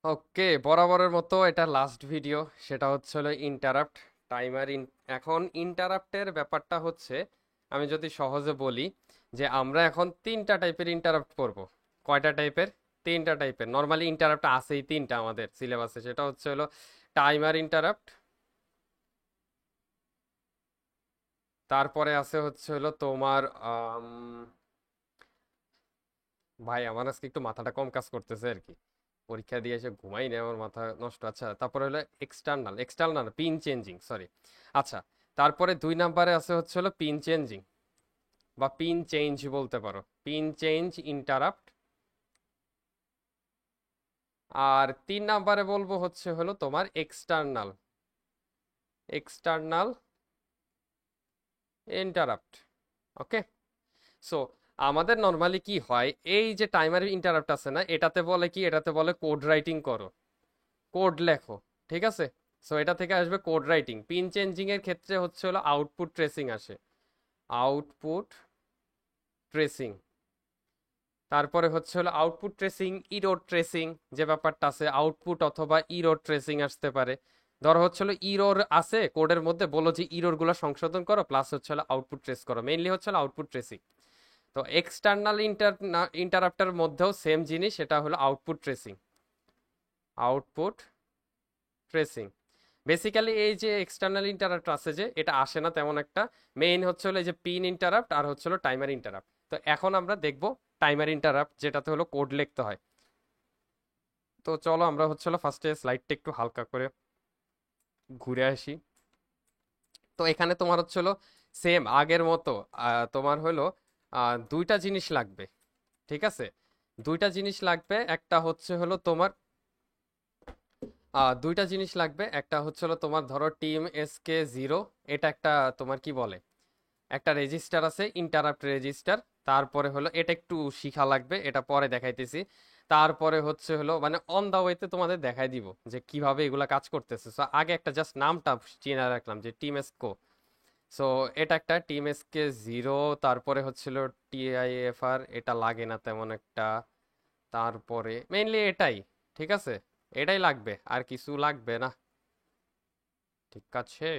ওকে, বরাবরের মতো এটা লাস্ট ভিডিও। সেটা হচ্ছে হলো ইন্টারাপ্ট, টাইমার। এখন ইন্টারাপ্টের ব্যাপারটা হচ্ছে, আমি যদি সহজে বলি, যে আমরা এখন তিনটা টাইপের ইন্টারাপ্ট করব। কয়টা টাইপের? তিনটা টাইপের। নর্মালি ইন্টারাপ্ট আছেই তিনটা আমাদের সিলেবাসে, সেটা হচ্ছে হলো টাইমার ইন্টারাপ্ট, তারপরে আছে হচ্ছে হলো তোমার ভাই আমার আজকে একটু মাথাটা কম কাজ করতেছে আর কি, পরীক্ষা দিয়ে এসে ঘুমাই নেই, আমার মাথা নষ্ট। আচ্ছা, তারপরে হলো external, external pin changing, sorry. আচ্ছা, তারপরে 2 নম্বরে আছে হচ্ছে হলো পিন চেঞ্জিং, বা পিন চেঞ্জ বলতে পারো, পিন চেঞ্জ ইন্টারাপ্ট। আর 3 নম্বরে বলবো হচ্ছে হলো তোমার এক্সটার্নাল, এক্সটার্নাল ইন্টারাপ্ট। ওকে। সো আমাদের নর্মালি কি হয়, এই যে টাইমার ইন্টারাপ্ট আছে না, এটাতে বলে কি, এটাতে বলে কোড রাইটিং করো, কোড লেখো। ঠিক আছে। সো এটা থেকে আসবে কোড রাইটিং। পিন চেঞ্জিং এর ক্ষেত্রে হচ্ছে হলো আউটপুট ট্রেসিং আসে, আউটপুট ট্রেসিং। তারপরে হচ্ছে হলো আউটপুট ট্রেসিং, ইরোর ট্রেসিং, যে ব্যাপারটা আছে, আউটপুট অথবা ইরোর ট্রেসিং আসতে পারে। ধরো হচ্ছে হলো ইরোর আছে কোডের মধ্যে, বলো যে ইরোর গুলো সংশোধন করো, প্লাস হচ্ছে হলো আউটপুট ট্রেস করো, মেইনলি হচ্ছে হলো আউটপুট ট্রেসিং। তো এক্সটার্নাল ইন্টারাপ্টার মধ্যেও সেম জিনিস, সেটা হলো output tracing, output tracing. Basically এই যে এক্সটার্নাল ইন্টারাপ্ট আছে, যে এটা আসে না তেমন একটা। মেইন হচ্ছে হলো এই যে পিন ইন্টারাপ্ট আর হচ্ছে হলো টাইমার ইন্টারাপ্ট। তো এখন আমরা দেখব টাইমার ইন্টারাপ্ট, যেটাতে হলো কোড লিখতে হয়। তো চলো আমরা হচ্ছে হলো ফার্স্টে স্লাইডটা একটু হালকা করে ঘুরে আসি। তো এখানে তোমার হচ্ছে হলো সেম আগের মতো, তোমার হলো দুইটা জিনিস লাগবে। ঠিক আছে, দুইটা জিনিস লাগবে। একটা হচ্ছে হলো তোমার দুইটা জিনিস লাগবে, একটা হচ্ছে হলো তোমার ধরো টিম SK0, এটা একটা তোমার কি বলে, একটা রেজিস্টার আছে, ইন্টারাপ্ট রেজিস্টার। তারপরে হলো এটা একটু শিখা লাগবে, এটা পরে দেখাইতেছি। তারপরে হচ্ছে হলো মানে অন দা ওয়েতে তোমাদের দেখাই দিব যে কিভাবে এগুলা কাজ করতেছে। সো আগে একটা জাস্ট নামটা চিনে রাখলাম, যে টিম এসকো। সো এটা একটা টিম SK0। তারপরে হচ্ছিল TIFR, এটা লাগে না তেমন একটা। তারপরে মেইনলি এটাই। ঠিক আছে, এটাই লাগবে, আর কিছু লাগবে না। ঠিক আছে,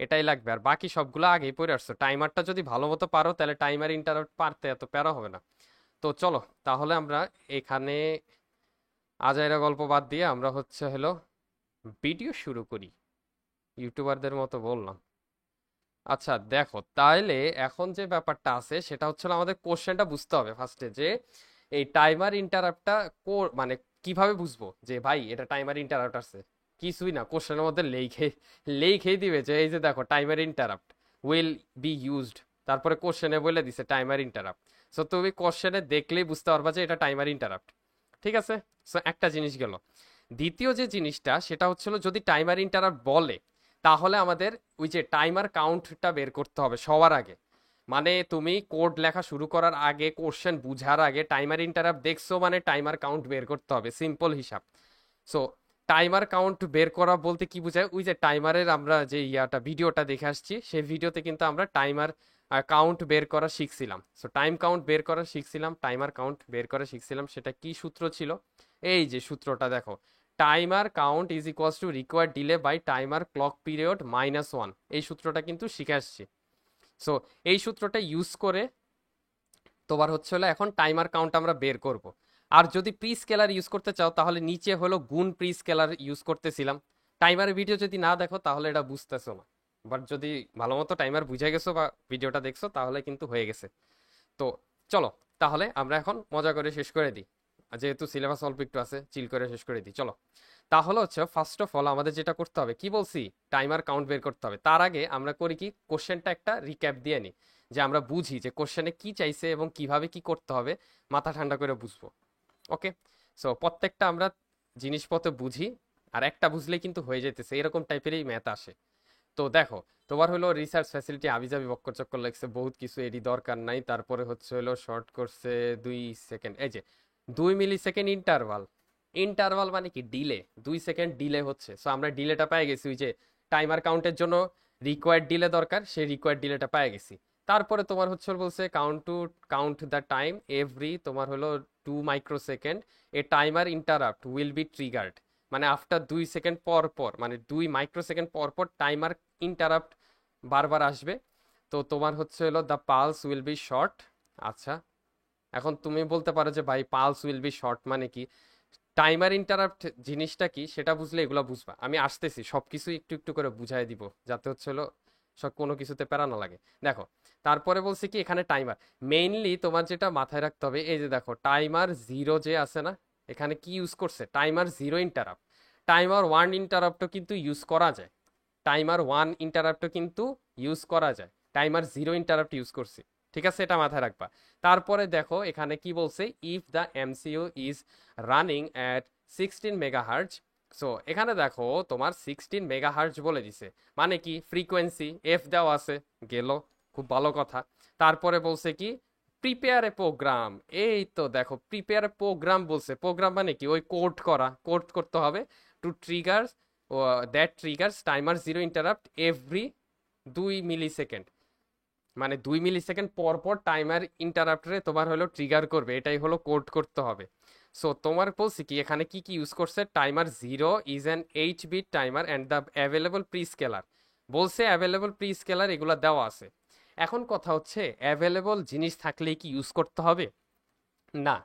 এটাই লাগবে, আর বাকি সবগুলো আগেই পড়ে আসছো। টাইমারটা যদি ভালো মতো পারো, তাহলে টাইমার ইন্টারাপ্ট পারতে এত প্যারা হবে না। তো চলো, তাহলে আমরা এখানে আজাইরা গল্প বাদ দিয়ে আমরা হচ্ছে হলো ভিডিও শুরু করি, ইউটিউবারদের মতো বললাম। আচ্ছা দেখো, তাইলে এখন যে ব্যাপারটা আছে সেটা হচ্ছে হলো আমাদের কোশ্চেনটা বুঝতে হবে ফার্স্টে, যে এই টাইমার ইন্টারাপ্টটা মানে কিভাবে বুঝবো যে ভাই এটা টাইমার ইন্টারাপ্ট আছে? কিছুই না, কোশ্চেনের মধ্যে লেখেই দিবে যে এই যে দেখো timer interrupt will be used, তারপরে কোশ্চেনে বলে দিছে টাইমার ইন্টারাপ্ট। সো তুমি কোশ্চেনে দেখলেই বুঝতে পারবা যে এটা টাইমার ইন্টারাপ্ট। ঠিক আছে। সো একটা জিনিস গেল। দ্বিতীয় যে জিনিসটা সেটা হচ্ছিল, যদি টাইমার ইন্টারাপ্ট বলে, তাহলে আমাদের ওই যে টাইমার কাউন্টটা বের করতে হবে সবার আগে। মানে তুমি কোড লেখা শুরু করার আগে, কোশ্চেন বুঝার আগে টাইমার ইন্টারাপ্ট দেখছো মানে টাইমার কাউন্ট বের করতে হবে, সিম্পল হিসাব। সো টাইমার কাউন্ট বের করা বলতে কি বোঝায়, ওই যে টাইমারের আমরা যে ভিডিওটা দেখে আসছি, সেই ভিডিওতে কিন্তু আমরা টাইমার কাউন্ট বের করা শিখছিলাম। সো টাইম কাউন্ট বের করা শিখছিলাম, টাইমার কাউন্ট বের করা শিখছিলাম। সেটা কি সূত্র ছিল? এই যে সূত্রটা দেখো, timer count is equals to required delay by timer clock period -1। এই সূত্রটা কিন্তু শিখে আসছি। সো এই সূত্রটা ইউজ করে তোমার হচ্ছে হলো এখন টাইমার কাউন্ট আমরা বের করব। আর যদি প্রি স্কেলার ইউজ করতে চাও, তাহলে নিচে হলো গুণ প্রি স্কেলার ইউজ করতেছিলাম। টাইমারের ভিডিও যদি না দেখো তাহলে এটা বুঝতেছো না, বাট যদি ভালো মতো টাইমার বুঝে গেছো বা ভিডিওটা দেখছো, তাহলে কিন্তু হয়ে গেছে। তো চলো, তাহলে আমরা এখন মজা করে শেষ করে দিই। আর যেহেতু সিলেবাস অল্প একটু আছে, চিল করে শেষ করে দিই চলো। তাহলে হচ্ছে ফার্স্ট অফ অল আমাদের যেটা করতে হবে, কি বলছি, টাইমার কাউন্ট বের করতে হবে। তার আগে আমরা করি কি, কোশ্চেনটা একটা রিক্যাপ দিয়ে নিই, যে আমরা বুঝি যে কোশ্চেনে কি চাইছে এবং কিভাবে কি করতে হবে, মাথা ঠান্ডা করে বুঝবো। ওকে। সো প্রত্যেকটা আমরা জিনিসপত্র বুঝি, আর একটা বুঝলেই কিন্তু হয়ে যেতেছে, এরকম টাইপেরই ম্যাথ আসে। তো দেখো, তোমার হলো রিসার্চ ফ্যাসিলিটি আবিজাবি বক্কর চক্কর লাগছে, বহুত কিছু, এডি দরকার নাই। তারপরে হচ্ছে হলো শর্ট করছে 2 সেকেন্ড, এই যে 2 মিলি সেকেন্ড ইন্টারভাল। ইন্টারভাল মানে কি, ডিলে, 2 সেকেন্ড ডিলে হচ্ছে। সো আমরা ডিলেটা পেয়ে গেছি, ওই যে টাইমার কাউন্টের জন্য রিকোয়ার্ড ডিলে দরকার, সেই রিকোয়ার্ড ডিলেটা পেয়ে গেছি। তারপরে তোমার হচ্ছে বলছে কাউন্ট দ্য টাইম এভরি তোমার হলো 2 microsecond A timer interrupt will be triggered, মানে আফটার 2 সেকেন্ড পর পর, মানে 2 মাইক্রোসেকেন্ড পর পর টাইমার ইন্টারাপ্ট বারবার আসবে। তো তোমার হচ্ছে হলো the pulse will be short. আচ্ছা, এখন তুমি বলতে পারো যে ভাই পালস উইল বি শর্ট মানে কি, টাইমার ইন্টারাপ্ট জিনিসটা কি সেটা বুঝলে এগুলো বুঝবা। আমি আসতেছি সবকিছু একটু একটু করে বুঝাই দিব, যাতে হচ্ছে হলো সব কোনো কিছুতে প্যারা না লাগে। দেখো, তারপরে বলছে কি এখানে টাইমার, মেইনলি তোমার যেটা মাথায় রাখতে হবে, এই যে দেখো টাইমার জিরো যে আছে না, এখানে কি ইউজ করছে, timer zero interrupt. Timer one ইন্টারাপ্টও কিন্তু ইউজ করা যায়, টাইমার ওয়ান ইন্টারাপ্টও কিন্তু ইউজ করা যায়, টাইমার জিরো ইন্টারাপ্ট ইউজ করছি। ঠিক আছে, এটা মাথায় রাখবা। তারপরে দেখো এখানে কি বলছে, if the MCU is running at 16 megahertz. So এখানে দেখো তোমার 16 মেগাহার্জ বলে দিছে, মানে কি ফ্রিকোয়েন্সি এফ দেওয়া আছে, গেল, খুব ভালো কথা। তারপরে বলছে কি প্রিপেয়ার এ প্রোগ্রাম, এই তো দেখো প্রিপেয়ার এ প্রোগ্রাম বলছে, প্রোগ্রাম মানে কি ওই কোড করতে হবে, to trigger that triggers timer zero interrupt every 2 millisecond, মানে 2 মিলিসেকেন্ড পর পর টাইমার ইন্টারাপ্টরে তোমার হলো ট্রিগার করবে, এটাই হলো কোড করতে হবে। সো তোমার বলছি কি এখানে কি কি ইউজ করছে, timer zero is an 8 bit timer and the available prescaler, বলছে অ্যাভেলেবল প্রি স্কেলার এগুলা দেওয়া আছে। এখন কথা হচ্ছে অ্যাভেলেবল জিনিস থাকলেই কি ইউজ করতে হবে, না।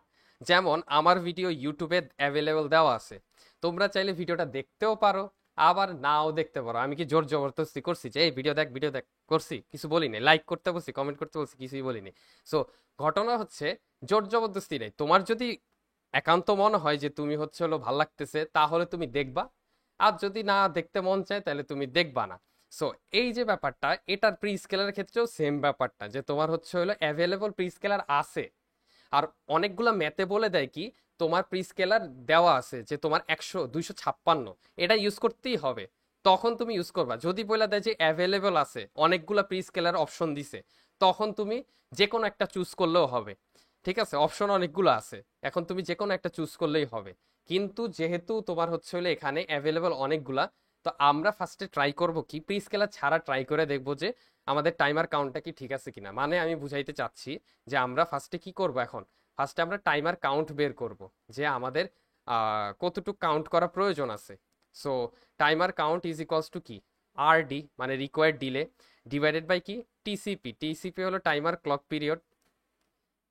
যেমন আমার ভিডিও ইউটিউবে অ্যাভেলেবল দেওয়া আছে, তোমরা চাইলে ভিডিওটা দেখতেও পারো, আবার নাও দেখতে পারো। আমি কি জোর জবরদস্তি করছি যে এই ভিডিও দেখ করছি? কিছু বলিনি। লাইক করতে বলছি, কমেন্ট করতে বলছি, কিছুই বলিনি। সো ঘটনা হচ্ছে জোর জবরদস্তি নেই। তোমার যদি একান্ত মনে হয় যে তুমি হচ্ছে হলো ভাল লাগতেছে, তাহলে তুমি দেখবা, আর যদি না দেখতে মন চায় তাহলে তুমি দেখবা না। সো এই যে ব্যাপারটা, এটার প্রি স্কেলার ক্ষেত্রেও সেম ব্যাপারটা, যে তোমার হচ্ছে হলো অ্যাভেলেবল প্রি স্কেলার আছে। আর অনেকগুলা ম্যাথে বলে দেয় কি তোমার প্রি স্কেলার দেওয়া আছে যে তোমার 100 256, এটা ইউজ করতেই হবে, তখন তুমি ইউজ করবা। যদি বলে দেয় যে অ্যাভেলেবল আছে, অনেকগুলা প্রি স্কেলার অপশন দিছে, তখন তুমি যে কোনো একটা চুজ করলেও হবে। ঠিক আছে, অপশন অনেকগুলো আছে, এখন তুমি যে কোনো একটা চুজ করলেই হবে। কিন্তু যেহেতু তোমার হচ্ছে হলে এখানে অ্যাভেলেবল অনেকগুলা, তো আমরা ফার্স্টে ট্রাই করব কি প্রি স্কেলার ছাড়া ট্রাই করে দেখবো যে আমাদের টাইমার কাউন্টটা কি ঠিক আছে কিনা। মানে আমি বুঝাইতে চাচ্ছি যে আমরা ফার্স্টে কি করব, এখন ফার্স্টে আমরা টাইমার কাউন্ট বের করব, যে আমাদের কতটুকু কাউন্ট করা প্রয়োজন আছে। So timer count is equals two কি, আর ডি মানে রিকোয়ার্ড ডিলে, ডিভাইডেড বাই কি টিসিপি, টিসিপি হলো টাইমার ক্লক পিরিয়ড।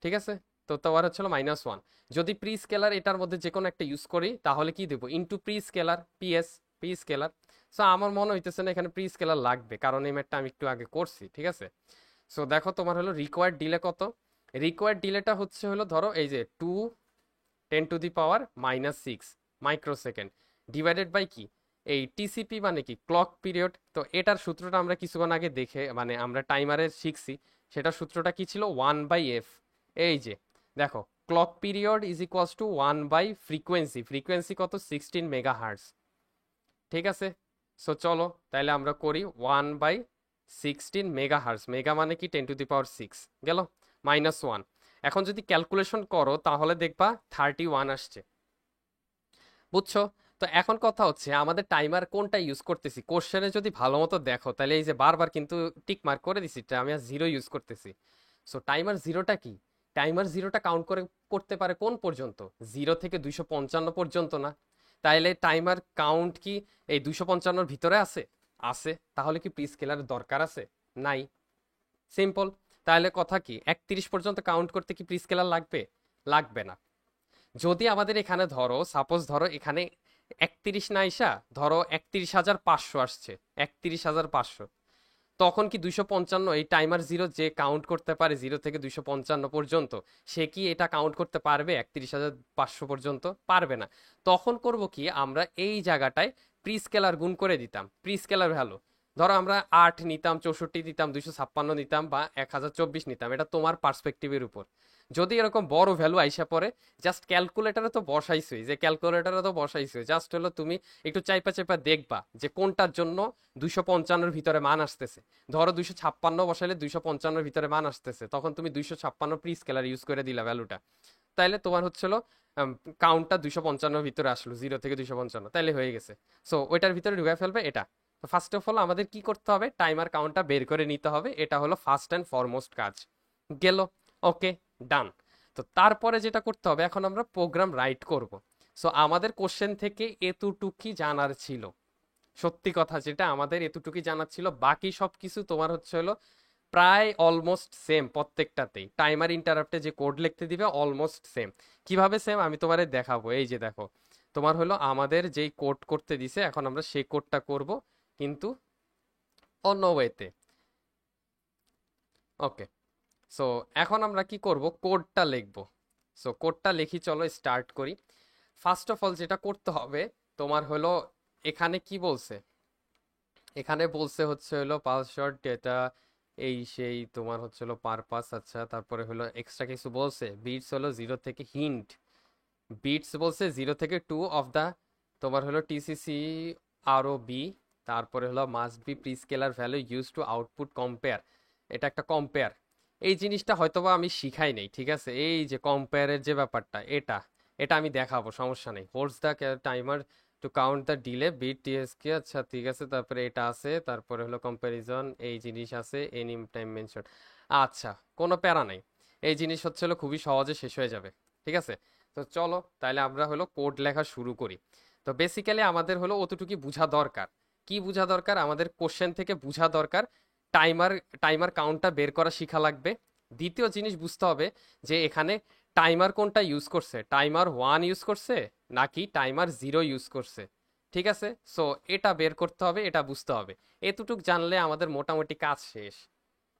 ঠিক আছে, তো তোমার হচ্ছে -1। যদি প্রি স্কেলার এটার মধ্যে যে কোনো একটা ইউজ করি, তাহলে কি দেবো, into pre scalar PS, pre scalar. So আমার মনে হইতেছে না এখানে প্রি স্কেলার লাগবে, কারণ এই ম্যাটটা আমি একটু আগে করছি। ঠিক আছে, সো দেখো তোমার হলো রিকোয়ার্ড ডিলে কত, রিকোয়ার্ড ডিলেটা হচ্ছে হলো ধরো এই যে 2 × 10⁻⁶ মাইক্রোসেকেন্ড, ডিভাইডেড বাই কি এই টিসিপি মানে কি ক্লক পিরিয়ড। তো এটার সূত্রটা আমরা কিছুক্ষণ আগে দেখে মানে আমরা টাইমারে শিখছি, সেটার সূত্রটা কি ছিল, 1/f। এই যে দেখো clock period is equals to 1/ফ্রিকোয়েন্সি, ফ্রিকোয়েন্সি কত, 16 মেগাহার্টজ। ঠিক আছে, সো চলো তাহলে আমরা করি 1/16 মেগাহার্টজ, মেগা মানে কি 10⁶ গেল, -1। এখন যদি ক্যালকুলেশন করো তাহলে দেখবা 31 আসছে, বুঝছো? তো এখন কথা হচ্ছে আমাদের টাইমার কোনটা ইউজ করতেছি, কোশ্চেনে যদি ভালো মতো দেখো তাহলে এই যে বারবার কিন্তু টিক মার্ক করে দিছি, আমি আর জিরো ইউজ করতেছি। সো টাইমার জিরোটা কি, টাইমার জিরোটা কাউন্ট করে করতে পারে কোন পর্যন্ত, 0 থেকে 255 পর্যন্ত না? তাইলে টাইমার কাউন্ট কি এই 255-র ভিতরে আছে? আছে, তাহলে কি প্রি স্কেলার দরকার আছে? নাই, সিম্পল। তাহলে কথা কি 31 পর্যন্ত কাউন্ট করতে কি প্রি স্কেলার লাগবে? লাগবে না। যদি আমাদের এখানে ধরো সাপোজ ধরো এখানে 31 না আইসা ধরো 31,500 আসছে, 31,500, তখন কি 255 এই টাইমার জিরো যে কাউন্ট করতে পারে 0 থেকে 255 পর্যন্ত, সে কি এটা কাউন্ট করতে পারবে 31,500 পর্যন্ত? পারবে না। তখন করব কি আমরা এই জায়গাটায় প্রি স্কেলার গুণ করে দিতাম, প্রি স্কেলার ভ্যালু ধরো আমরা 8 নিতাম, 64 নিতাম, 256 নিতাম, বা 1024 নিতাম, এটা তোমার পার্সপেক্টিভের উপর। যদি এরকম বড় ভ্যালু আইসা পড়ে, জাস্ট ক্যালকুলেটারে তো বসাইছই, যে ক্যালকুলেটারে তো বসাইছই, জাস্ট হলো তুমি একটু চাইপা চাইপা দেখবা যে কোনটার জন্য 255-র ভিতরে মান আসতেছে। ধরো 256 বসাইলে 255-র ভিতরে মান আসতেছে, তখন তুমি 256 প্রি স্কেলার ইউজ করে দিলা ভ্যালুটা, তাইলে তোমার হচ্ছিল কাউন্টটা 255-র ভিতরে আসলো, 0 থেকে 255, তাইলে হয়ে গেছে। সো ওইটার ভিতরে ঢুকে ফেলবে এটা, তো ফার্স্ট অফ অল আমাদের কি করতে হবে, টাইমার কাউন্টটা বের করে নিতে হবে, এটা হলো ফার্স্ট অ্যান্ড ফরমোস্ট কাজ। গেল, ওকে, ডান। তো তারপরে যেটা করতে হবে, এখন আমরা প্রোগ্রাম রাইট করব। সো আমাদের কোশ্চেন থেকে এতটুকুই জানার ছিল, সত্যি কথা যেটা আমাদের এতটুকুই জানার ছিল, বাকি সব কিছু তোমার হচ্ছে হলো প্রায় অলমোস্ট সেম প্রত্যেকটাতেই। টাইমার ইন্টারাপ্টে যে কোড লিখতে দিবে অলমোস্ট সেম। কিভাবে সেম আমি তোমারে দেখাবো, এই যে দেখো, তোমার হলো আমাদের যেই কোড করতে দিছে এখন আমরা সেই কোডটা করব, কিন্তু অন্য ওয়েতে। ওকে, সো এখন আমরা কি করব, কোডটা লিখব। সো কোডটা লিখি, চলো স্টার্ট করি। ফার্স্ট অফ অল যেটা করতে হবে তোমার হলো, এখানে কি বলছে, এখানে বলছে হচ্ছে হলো পাসওয়ার্ড ডেটা এই সেই তোমার হচ্ছে হলো পারপাস। আচ্ছা, তারপরে হলো এক্সট্রা কিছু বলছে, বিটস হলো 0 থেকে হিন্ট, বিটস বলছে 0 থেকে 2 অফ দা তোমার হলো টিসিসি আরও বি। তারপরে হলো must be pre scalar value use to output compare, এটা একটা কম্পেয়ার। এই জিনিসটা হয়তোবা আমি শিখাই নাই, ঠিক আছে, এই যে কম্পেয়ারের যে ব্যাপারটা, এটা এটা আমি দেখাবো, সমস্যা নেই। Holds the timer to count the delay bit TSK, আচ্ছা ঠিক আছে। তারপরে এটা আছে, তারপরে হলো কম্প্যারিজন, এই জিনিস আছে, এনি টাইম মেনশন। আচ্ছা, কোনো প্যারা নাই, এই জিনিস হচ্ছে হলো খুবই সহজে শেষ হয়ে যাবে, ঠিক আছে। তো চলো তাহলে আমরা হলো কোড লেখা শুরু করি। তো বেসিক্যালি আমাদের হলো অতটুকু বোঝা দরকার। কি বোঝা দরকার, আমাদের কোশ্চেন থেকে বোঝা দরকার টাইমার, টাইমার কাউন্টটা বের করা শিখা লাগবে। দ্বিতীয় জিনিস বুঝতে হবে যে এখানে টাইমার কোনটা ইউজ করছে, টাইমার 1 ইউজ করছে নাকি টাইমার 0 ইউজ করছে, ঠিক আছে। সো এটা বের করতে হবে, এটা বুঝতে হবে। এতটুক জানলে আমাদের মোটামুটি কাজ শেষ।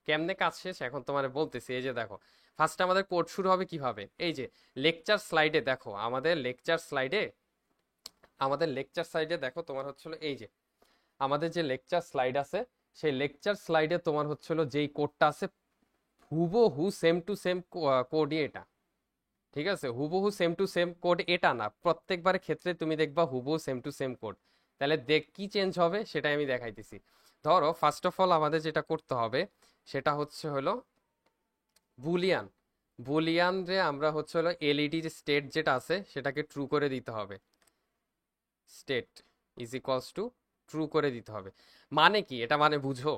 কেমনে কাজ শেষ এখন তোমার বলতেছি, এই যে দেখো, ফার্স্ট আমাদের কোড শুরু হবে কিভাবে, এই যে লেকচার স্লাইডে দেখো, আমাদের লেকচার স্লাইডে দেখো তোমার হচ্ছিল এই যে আমাদের যে লেকচার স্লাইড আছে, সেই লেকচার স্লাইডে তোমার হচ্ছিল যেই কোডটা আছে, হুবহু সেম টু সেম কোডই এটা, ঠিক আছে। হুবহু সেম টু সেম কোড এটা না, প্রত্যেকবারের ক্ষেত্রে তুমি দেখবা হুবহু সেম টু সেম কোড। তাহলে দেখ কি চেঞ্জ হবে সেটাই আমি দেখাইতেছি। ধরো ফার্স্ট অফ অল আমাদের যেটা করতে হবে সেটা হচ্ছে হলো বুলিয়ান। বুলিয়ান রে আমরা হচ্ছে হলো এলইডি স্টেট যেটা আছে সেটাকে ট্রু করে দিতে হবে, state is equals two true করে দিতে হবে। মানে কি এটা, মানে বুঝো,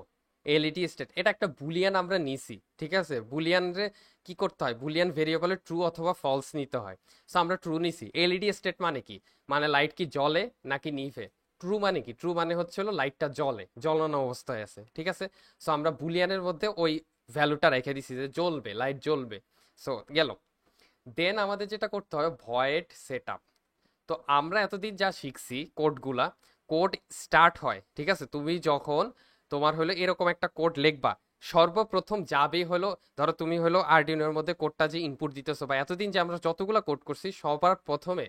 এলইডি স্টেট এটা একটা বুলিয়ান আমরা নিছি, ঠিক আছে। বুলিয়ান রে কি করতে হয়, বুলিয়ান ভেরিয়েবলে ট্রু অথবা ফলস নিতে হয়। সো আমরা ট্রু নিছি। এলইডি স্টেট মানে কি, মানে লাইট কি জ্বলে নাকি নিভে। ট্রু মানে কি, ট্রু মানে হচ্ছে হলো লাইটটা জ্বলে, জ্বলানো অবস্থায় আছে, ঠিক আছে। সো আমরা বুলিয়ানের মধ্যে ওই ভ্যালুটা রেখে দিছি যে জ্বলবে, লাইট জ্বলবে। সো গেল। দেন আমাদের যেটা করতে হবে ভয়েড সেট। তো আমরা এতদিন যা শিখছি কোডগুলা, কোড স্টার্ট হয়, ঠিক আছে, তুমি যখন তোমার হলো এরকম একটা কোড লিখবা, সর্বপ্রথম যাবে হলো, ধরো তুমি হলো আরডিনোর মধ্যে কোডটা যে ইনপুট দিতেছো, বা এতদিন যে আমরা যতগুলা কোড করছি সবার প্রথমে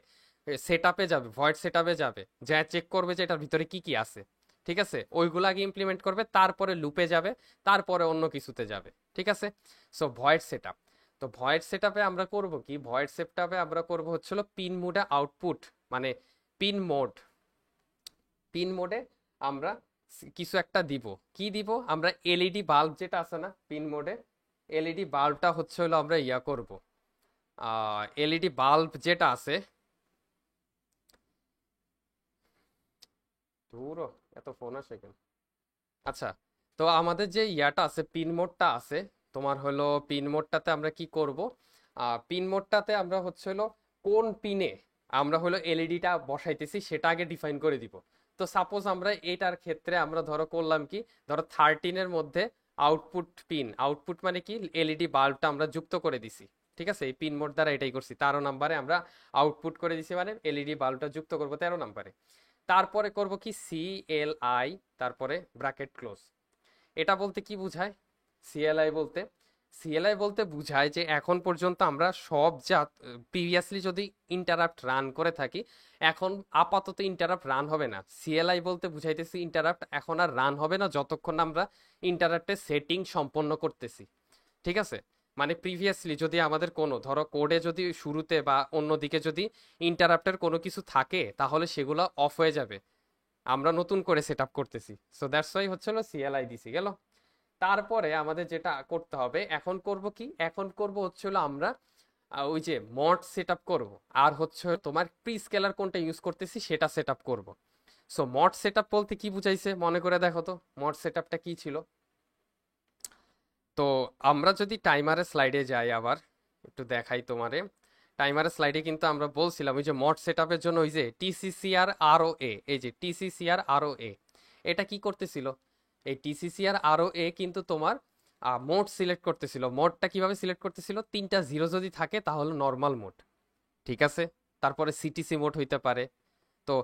সেট আপে যাবে, ভয়েড সেট আপে যাবে, যা চেক করবে যে এটার ভিতরে কি কি আছে, ঠিক আছে। ওইগুলো আগে ইমপ্লিমেন্ট করবে, তারপরে লুপে যাবে, তারপরে অন্য কিছুতে যাবে, ঠিক আছে। So void set. তো ভয়েড সেটআপে আমরা করব কি, ভয়েড সেটআপে আমরা করব হচ্ছিল পিন মোডে আউটপুট, মানে পিন মোড, পিন মোডে আমরা কিছু একটা দিব। কি দিব আমরা, এলইডি বাল্ব যেটা আছে না পিন মোডে, এলইডি বাল্বটা হচ্ছে হলো আমরা ইয়া করব, এলইডি বাল্ব যেটা আছে, দূর এত ফোন আসে কেন। আচ্ছা, তো আমাদের যে ইয়াটা আছে, পিন মোডটা আছে, তোমার হলো পিন মোডটাতে আমরা কি করব, পিন মোডটাতে আমরা হচ্ছে হলো কোন পিনে আমরা হলো এলইডিটা বসাইতেছি সেটা আগে ডিফাইন করে দিব। তো সাপোজ আমরা এটার ক্ষেত্রে আমরা ধরো করলাম কি, ধরো 13-এর মধ্যে আউটপুট পিন, আউটপুট মানে কি এলইডি বাল্বটা আমরা যুক্ত করে দিছি, ঠিক আছে। এই পিন মোড দ্বারা এটাই করছি, 13 নম্বরে আমরা আউটপুট করে দিছি, মানে এলইডি বাল্বটা যুক্ত করবো 13 নম্বরে। তারপরে করব কি সিএলআই, তারপরে ব্র্যাকেট ক্লোজ। এটা বলতে কি বুঝায়, সিএলআই বলতে, সিএলআই বলতে বুঝায় যে এখন পর্যন্ত আমরা সব যা প্রিভিয়াসলি যদি ইন্টারাপ্ট রান করে থাকি, এখন আপাতত ইন্টারাপ্ট রান হবে না। সিএলআই বলতে বুঝাইতেছি ইন্টারাপ্ট এখন আর রান হবে না যতক্ষণ না আমরা ইন্টারাপ্টের সেটিং সম্পন্ন করতেছি, ঠিক আছে। মানে প্রিভিয়াসলি যদি আমাদের কোনো ধরো কোডে যদি শুরুতে বা অন্যদিকে যদি ইন্টারাপ্টের কোনো কিছু থাকে তাহলে সেগুলো অফ হয়ে যাবে, আমরা নতুন করে সেট আপ করতেছি। সো দ্যাটস ওয়াই হচ্ছে হলো সিএলআই দিছি গেল। তারপরে আমাদের যেটা করতে হবে, এখন করব কি, এখন করব হচ্ছে হলো আমরা ওই যে মড সেট আপ করবো, আর হচ্ছে তোমার প্রি স্কেলার কোনটা ইউজ করতেছি সেটা সেট আপ করবো। সো মড সেটআপ বলতে কি বুঝাইছে মনে করে দেখো তো, মড সেটআপটা কি ছিল। তো আমরা যদি টাইমারের স্লাইডে যাই, আবার একটু দেখাই তোমারে। টাইমারের স্লাইডে কিন্তু আমরা বলছিলাম ওই যে মড সেটআপের জন্য ওই যে টিসিসিআর আরও এ, এই যে টিসিসিআর আরও এ, এটা কি করতেছিল, এই টিসিসিআর আরও এ কিন্তু তোমার মোড সিলেক্ট করতেছিল। মোডটা কিভাবে সিলেক্ট করতেছিল, 3টা জিরো যদি থাকে তাহলে নর্মাল মোড, ঠিক আছে, তারপরে সিটিসি মোড হইতে পারে। তো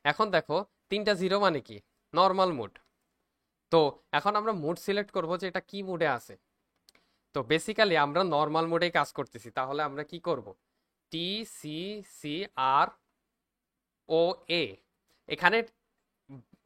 এখন দেখো 3টা জিরো মানে কি, নর্মাল মোড। তো এখন আমরা মোড সিলেক্ট করব যে এটা কি মোডে আছে। তো বেসিক্যালি আমরা নর্মাল মোডেই কাজ করতেছি, তাহলে আমরা কি করব, টি সি সি আর ও এ। এখানে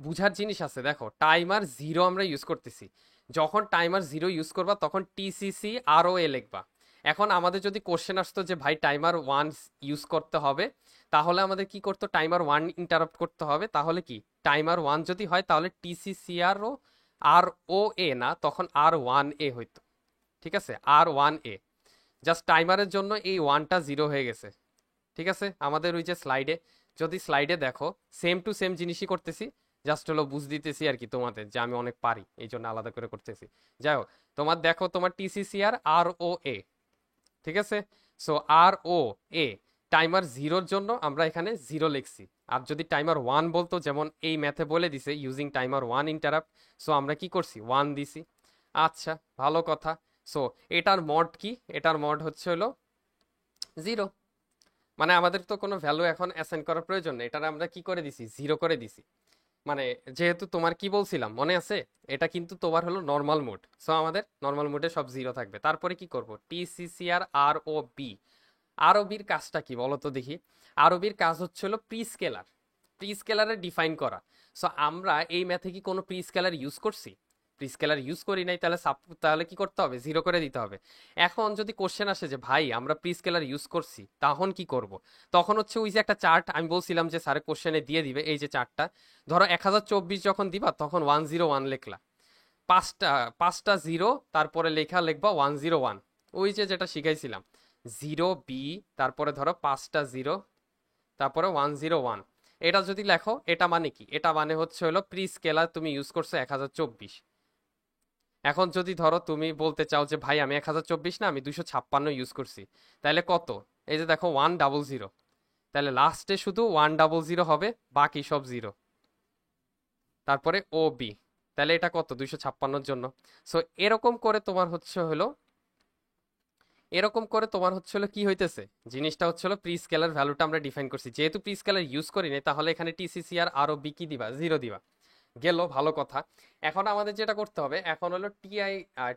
বুঝার জিনিস আছে, দেখো টাইমার জিরো আমরা ইউজ করতেছি, যখন টাইমার জিরো ইউজ করবা তখন টিসিসি আর ও এ লিখবা। এখন আমাদের যদি কোশ্চেন আসতো যে ভাই টাইমার ওয়ান ইউজ করতে হবে, তাহলে আমাদের কি করতো, টাইমার ওয়ান ইন্টারাপ্ট করতে হবে, তাহলে কি টাইমার ওয়ান যদি হয় তাহলে টিসিসি আর ও এ না, তখন আর1 এ হইতো, ঠিক আছে, আর1 এ। জাস্ট টাইমারের জন্য এই ওয়ানটা জিরো হয়ে গেছে, ঠিক আছে। আমাদের ওই যে স্লাইডে, যদি স্লাইডে দেখো সেম টু সেম জিনিসই করতেছি, জাস্ট হলো বুঝ দিতেছি আর কি তোমাদের যে আমি অনেক পারি, এই জন্য আলাদা করে করতেছি। যাই হোক, তোমার দেখো তোমার টিসিসিআর আর ও এ, ঠিক আছে। সো আর ও এ, টাইমার জিরোর জন্য আমরা এখানে জিরো লিখছি। আর যদি টাইমার ওয়ান বলতো, যেমন এই ম্যাথে বলে দিছে using timer one interrupt, so আমরা কি করছি, ওয়ান দিছি। আচ্ছা, ভালো কথা। সো এটার মড কি, এটার মড হচ্ছে হলো জিরো, মানে আমাদের তো কোনো ভ্যালু এখন অ্যাসাইন করার প্রয়োজন নেই, এটার আমরা কি করে দিছি, জিরো করে দিছি। মানে যেহেতু তোমার কি বলছিলাম মনে আছে, এটা কিন্তু তোমার হলো নর্মাল মোড, সো আমাদের নর্মাল মোডে সব জিরো থাকবে। তারপরে কি করব, টিসিসিআর আর ও বি। আরবির কাজটা কি বলো তো দেখি। আরবির কাজ হচ্ছে হলো প্রি স্কেলার, প্রি স্কেলারে ডিফাইন করা। সো আমরা এই ম্যাথে কি কোনো প্রি স্কেলার ইউজ করছি, প্রি স্কেলার ইউজ করি নাই, তাহলে তাহলে কি করতে হবে, জিরো করে দিতে হবে। এখন যদি কোশ্চেন আসে যে ভাই আমরা প্রি স্কেলার ইউজ করছি, তখন কি করব, তখন হচ্ছে ওই যে একটা চার্ট আমি বলছিলাম যে স্যারের কোশ্চেনে দিয়ে দিবে, এই যে চার্টটা, ধরো 1024 যখন দিবা তখন 101 লিখলা, পাঁচটা পাঁচটা জিরো, তারপরে লিখবা 101, ওই যে যেটা শিখাইছিলাম, 0 বি, তারপরে ধরো 5টা 0, তারপরে 101। এটা যদি লেখো, এটা মানে কি, এটা মানে হচ্ছে হলো প্রি স্কেলার তুমি ইউজ করছো 1024। এখন যদি ধরো তুমি বলতে চাও যে ভাই আমি 1024 না, আমি 256 ইউজ করছি, তাহলে কত, এই যে দেখো 100, তাহলে লাস্টে শুধু 100 হবে, বাকি সব জিরো, তারপরে ও বি, তাহলে এটা কত, 256-র জন্য। সো এরকম করে তোমার হচ্ছে হলো, এরকম করে তোমার হচ্ছে হলো কি হইতেছে, জিনিসটা হচ্ছে হলো প্রি স্কেলার ভ্যালুটা আমরা ডিফাইন করছি, যেহেতু প্রি স্কেলার ইউজ করি নাই তাহলে এখানে টিসিসিআর আর ও বি কি দিবা, জিরো দিবা, গেল, ভালো কথা। এখন আমাদের যেটা করতে হবে এখন হলো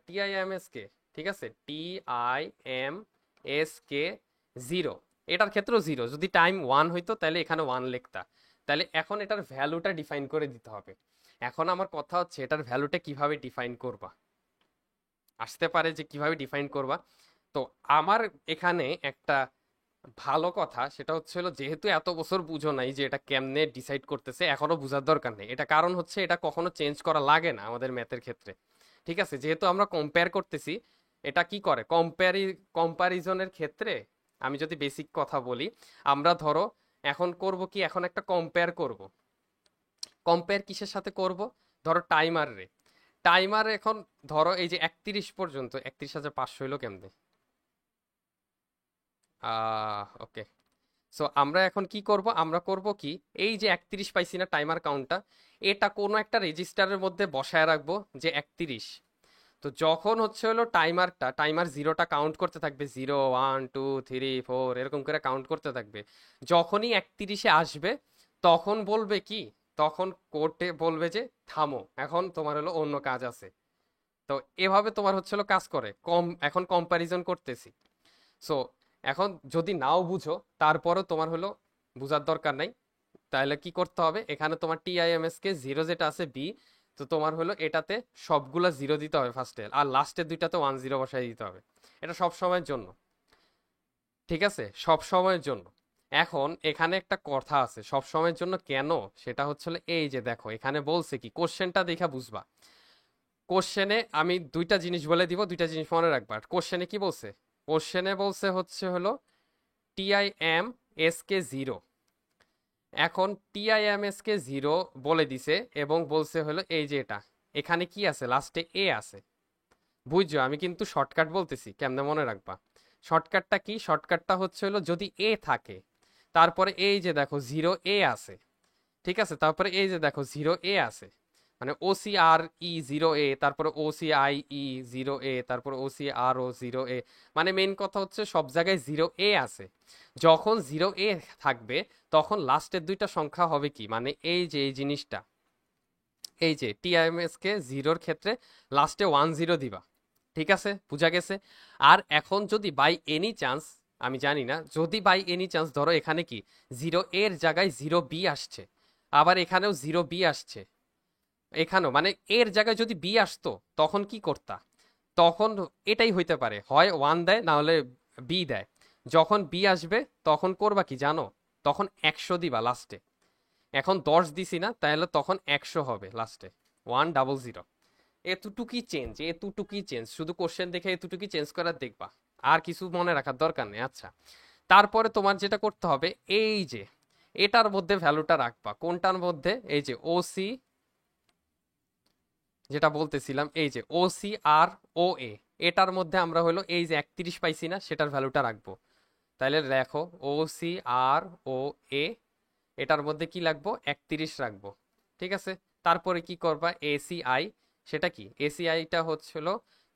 টিআইএমএস কে, ঠিক আছে, টিআইএমএস কে জিরো, এটার ক্ষেত্রেও জিরো, যদি টাইম ওয়ান হইতো তাহলে এখানে ওয়ান লিখতা। তাহলে এখন এটার ভ্যালুটা ডিফাইন করে দিতে হবে। এখন আমার কথা হচ্ছে এটার ভ্যালুটা কিভাবে ডিফাইন করবা, আসতে পারে যে কিভাবে ডিফাইন করবা। তো আমার এখানে একটা ভালো কথা সেটা হচ্ছে হলো, যেহেতু এত বছর বুঝো নাই যে এটা কেমনে ডিসাইড করতেছে, এখনো বুঝার দরকার নেই, এটা কারণ হচ্ছে এটা কখনো চেঞ্জ করা লাগে না আমাদের ম্যাথের ক্ষেত্রে, ঠিক আছে। যেহেতু আমরা কম্পেয়ার করতেছি, এটা কি করে কম্পারিজনের ক্ষেত্রে, আমি যদি বেসিক কথা বলি, আমরা ধরো এখন করব কি, এখন একটা কম্পেয়ার করব। কম্পেয়ার কিসের সাথে করব, ধরো টাইমার রে, টাইমার এখন ধরো এই যে 31 পর্যন্ত, 31,500 হইলো কেমনে, ওকে। সো আমরা এখন কি করব, আমরা করব কি, এই যে 31 পাইছি না টাইমার কাউন্টটা, এটা কোনো একটা রেজিস্টারের মধ্যে বসায় রাখবো যে 31। তো যখন হচ্ছে হলো টাইমার জিরোটা কাউন্ট করতে থাকবে, 0 1 2 3 4 এরকম করে কাউন্ট করতে থাকবে, যখনই 31-এ আসবে তখন বলবে কি, তখন কোর্টে বলবে যে থামো, এখন তোমার হলো অন্য কাজ আছে। তো এভাবে তোমার হচ্ছে হলো কাজ করে, এখন কম্প্যারিজন করতেছি। সো এখন যদি নাও বুঝো, তারপরও তোমার হলো বুঝার দরকার নাই, তাহলে কি করতে হবে, এখানে তোমার টিআইএমএস কে জিরো যেটা আছে বি, তো তোমার হলো এটাতে সবগুলা জিরো দিতে হবে ফার্স্টে, আর লাস্টের দুইটাতে 10 বসাই দিতে হবে। এটা সব সময়ের জন্য, ঠিক আছে, সব সময়ের জন্য। এখন এখানে একটা কথা আছে সব সময়ের জন্য কেন, সেটা হচ্ছে হলো এই যে দেখো এখানে বলছে কি, কোশ্চেনটা দেখা বুঝবা। কোশ্চেনে আমি দুইটা জিনিস বলে দিব, দুইটা জিনিস মনে রাখবা। কোশ্চেনে কি বলছে, কোশ্চেনে বলছে হচ্ছে হলো টিআইএম এস কে জিরো, এখন টিআইএমএস কে জিরো বলে দিছে এবং বলছে হলো এই যে এটা এখানে কি আছে লাস্টে এ আছে। বুঝছো, আমি কিন্তু শর্টকাট বলতেছি, কেমনে মনে রাখবা। শর্টকাটটা কি? শর্টকাটটা হচ্ছে হলো যদি এ থাকে তারপরে এই যে দেখো জিরো এ আছে, ঠিক আছে, তারপরে এই যে দেখো জিরো এ আছে, মানে ও সি আর ই জিরো এ, তারপরে ও সি আই ই জিরো এ, তারপরে ও সি আর ও জিরো এ, মানে মেন কথা হচ্ছে সব জায়গায় জিরো এ আছে। যখন জিরো এ থাকবে তখন লাস্টের দুইটা সংখ্যা হবে কি, মানে এই যে এই জিনিসটা, এই যে টিআইএমএস কে জিরোর ক্ষেত্রে লাস্টে 10 দিবা। ঠিক আছে, বুঝা গেছে। আর এখন যদি বাই এনি চান্স, আমি জানি না, যদি বাই এনি চান্স ধরো এখানে কি জিরো এর জায়গায় জিরো বি আসছে, আবার এখানেও জিরো বি আসছে, এখানেও মানে এর জায়গায় যদি বি আসতো তখন কি করতা? তখন এটাই হইতে পারে, হয় ওয়ান দেয় না হলে বি দেয়। যখন বি আসবে তখন করবা কি জানো? তখন 100 দিবা লাস্টে। এখন 10 দিছি না, তাহলে তখন 100 হবে লাস্টে, 100। এতটুকুই চেঞ্জ, এতটুকুই চেঞ্জ, শুধু কোশ্চেন দেখে এতটুকুই চেঞ্জ করার দেখবা, আর কিছু মনে রাখার দরকার নেই। আচ্ছা, তারপরে তোমার যেটা করতে হবে এই যে এটার মধ্যে ভ্যালুটা রাখবা। কোনটার মধ্যে? এই যে ওসি, যেটা বলতেছিলাম, এই যে ওসি আর ও এ, এটার মধ্যে আমরা হলো এই যে 31 পাইছি না, সেটার ভ্যালুটা রাখবো। তাহলে দেখো ওসি আর ও এ, এটার মধ্যে কি লাগবো? 31 রাখবো। ঠিক আছে, তারপরে কি করবা? এসিআই, সেটা কি? এসিআইটা হচ্ছিল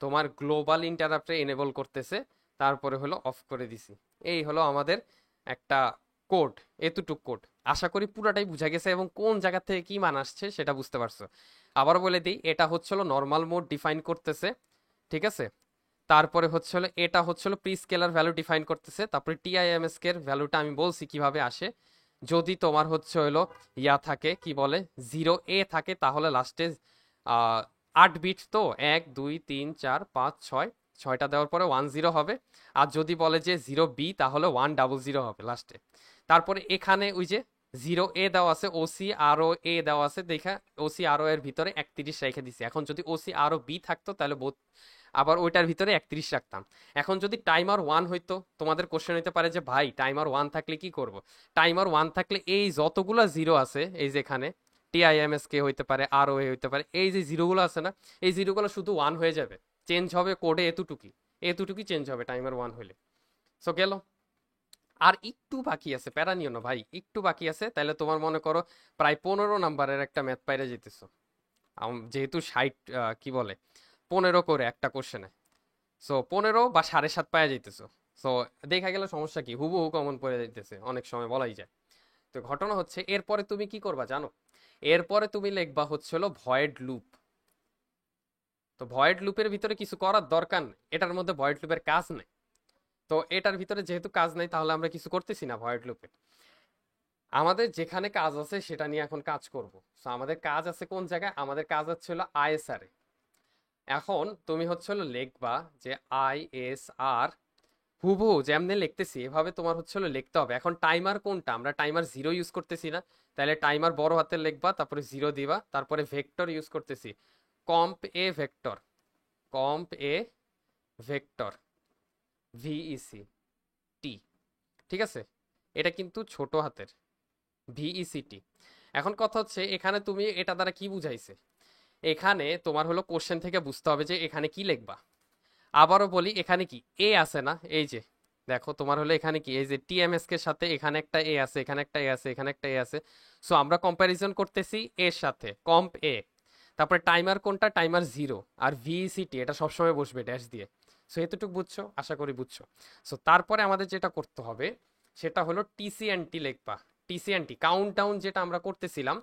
তোমার গ্লোবাল ইন্টারাপ্টে এনেবল করতেছে, তারপরে হলো অফ করে দিছি। এই হলো আমাদের একটা কোড, এতটুক কোড। আশা করি পুরাটাই বুঝা গেছে এবং কোন জায়গা থেকে কি মান আসছে সেটা বুঝতে পারছো। আবার বলে দিই, এটা হচ্ছিল নর্মাল মোড ডিফাইন করতেছে, ঠিক আছে। তারপরে হচ্ছিল এটা হচ্ছিল প্রি স্কেলার ভ্যালু ডিফাইন করতেছে, তারপরে টিআইএমএস এর ভ্যালুটা আমি বলছি কিভাবে আসে। যদি তোমার হচ্ছে হলো ইয়া থাকে, কি বলে, জিরো এ থাকে, তাহলে লাস্টে 8 বিট, তো 1 2 3 4 5 6, ছয়টা দেওয়ার পরে 10 হবে। আর যদি বলে যে জিরো বি, তাহলে 100 হবে লাস্টে। তারপরে এখানে ওই যে জিরো এ দেওয়া আছে, ওসি আরও এ দেওয়া আছে, দেখা ওসি আরও এর ভিতরে 31 রেখে দিছি। এখন যদি ওসি আরও বি থাকতো তাহলে আবার ওইটার ভিতরে 31 রাখতাম। এখন যদি টাইমার ওয়ান হইতো, তোমাদের কোশ্চেন হইতে পারে যে ভাই টাইমার ওয়ান থাকলে কি করব? টাইমার ওয়ান থাকলে এই যতগুলা জিরো আছে, এই যে এখানে টিআইএমএস কে হইতে পারে, আর ও হইতে পারে, এই যে জিরোগুলো আছে না, এই জিরোগুলো শুধু ওয়ান হয়ে যাবে, চেঞ্জ হবে কোডে এতটুকুই, এতটুকুই চেঞ্জ হবে টাইমার ওয়ান হইলে। সো গেল। আর একটু বাকি আছে, প্যারা নিও না ভাই, একটু বাকি আছে। তাহলে তোমার মনে করো প্রায় 15 নাম্বারের একটা ম্যাথ পাইরে যেতেছো, যেহেতু 60, কি বলে, 15 করে একটা কোশ্চেনে। সো 15 বা 7.5 পাওয়া যাইতেছো। সো দেখা গেল সমস্যা কি, হুবহু কমন পড়ে যাইতেছে অনেক সময়, বলাই যায়। তো ঘটনা হচ্ছে এরপরে তুমি কি করবা জানো? এরপরে তুমি লিখবা হচ্ছে হলো ভয়েড লুপ। তো ভয়েড লুপের ভিতরে কিছু করার দরকার নেই, এটার মধ্যে ভয়েড লুপের কাজ নেই। তো এটার ভিতরে যেহেতু কাজ নাই, তাহলে আমরা কিছু করতেছি না ভয়েড লুপে। আমাদের যেখানে কাজ আছে সেটা নিয়ে এখন কাজ করব। সো আমাদের কাজ আছে কোন জায়গায়? আমাদের কাজ হচ্ছে হলো আইএসআর এ। এখন তুমি হচ্ছে হলো লিখবা যে আইএসআর, হুবহু যেমনি লিখতেছি এভাবে তোমার হচ্ছে হলো লিখতে হবে। এখন টাইমার কোনটা? আমরা টাইমার জিরো ইউজ করতেছি না, তাহলে টাইমার বড় হাতে লিখবা, তারপরে জিরো দিবা। তারপরে ভেক্টর ইউজ করতেছি, comp a vector, comp a vector, VEC T, ঠিক আছে। এটা কিন্তু ছোট হাতের, ভিইসি টি। এখন কথা হচ্ছে এখানে তুমি এটা দ্বারা কি বুঝাইছে, এখানে তোমার হলো কোশ্চেন থেকে বুঝতে হবে যে এখানে কি লিখবা। আবারও বলি, এখানে কি এ আছে না, এই যে দেখো তোমার হলো এখানে কি, এই যে টিএমএস এর সাথে এখানে একটা এ আছে, এখানে একটা এ আছে, এখানে একটা এ আছে। সো আমরা কম্প্যারিজন করতেছি এর সাথে, কম্প এ। তারপরে টাইমার কোনটা? Timer zero. আর ভিইসিটি এটা সবসময় বসবে ড্যাশ দিয়ে। সো এতটুকু বুঝছো? আশা করি বুঝছো। সো তারপরে আমাদের যেটা করতে হবে সেটা হলো টিসিএনটি লিখবা। টিসিএনটি কাউন্ট ডাউন, যেটা আমরা করতেছিলাম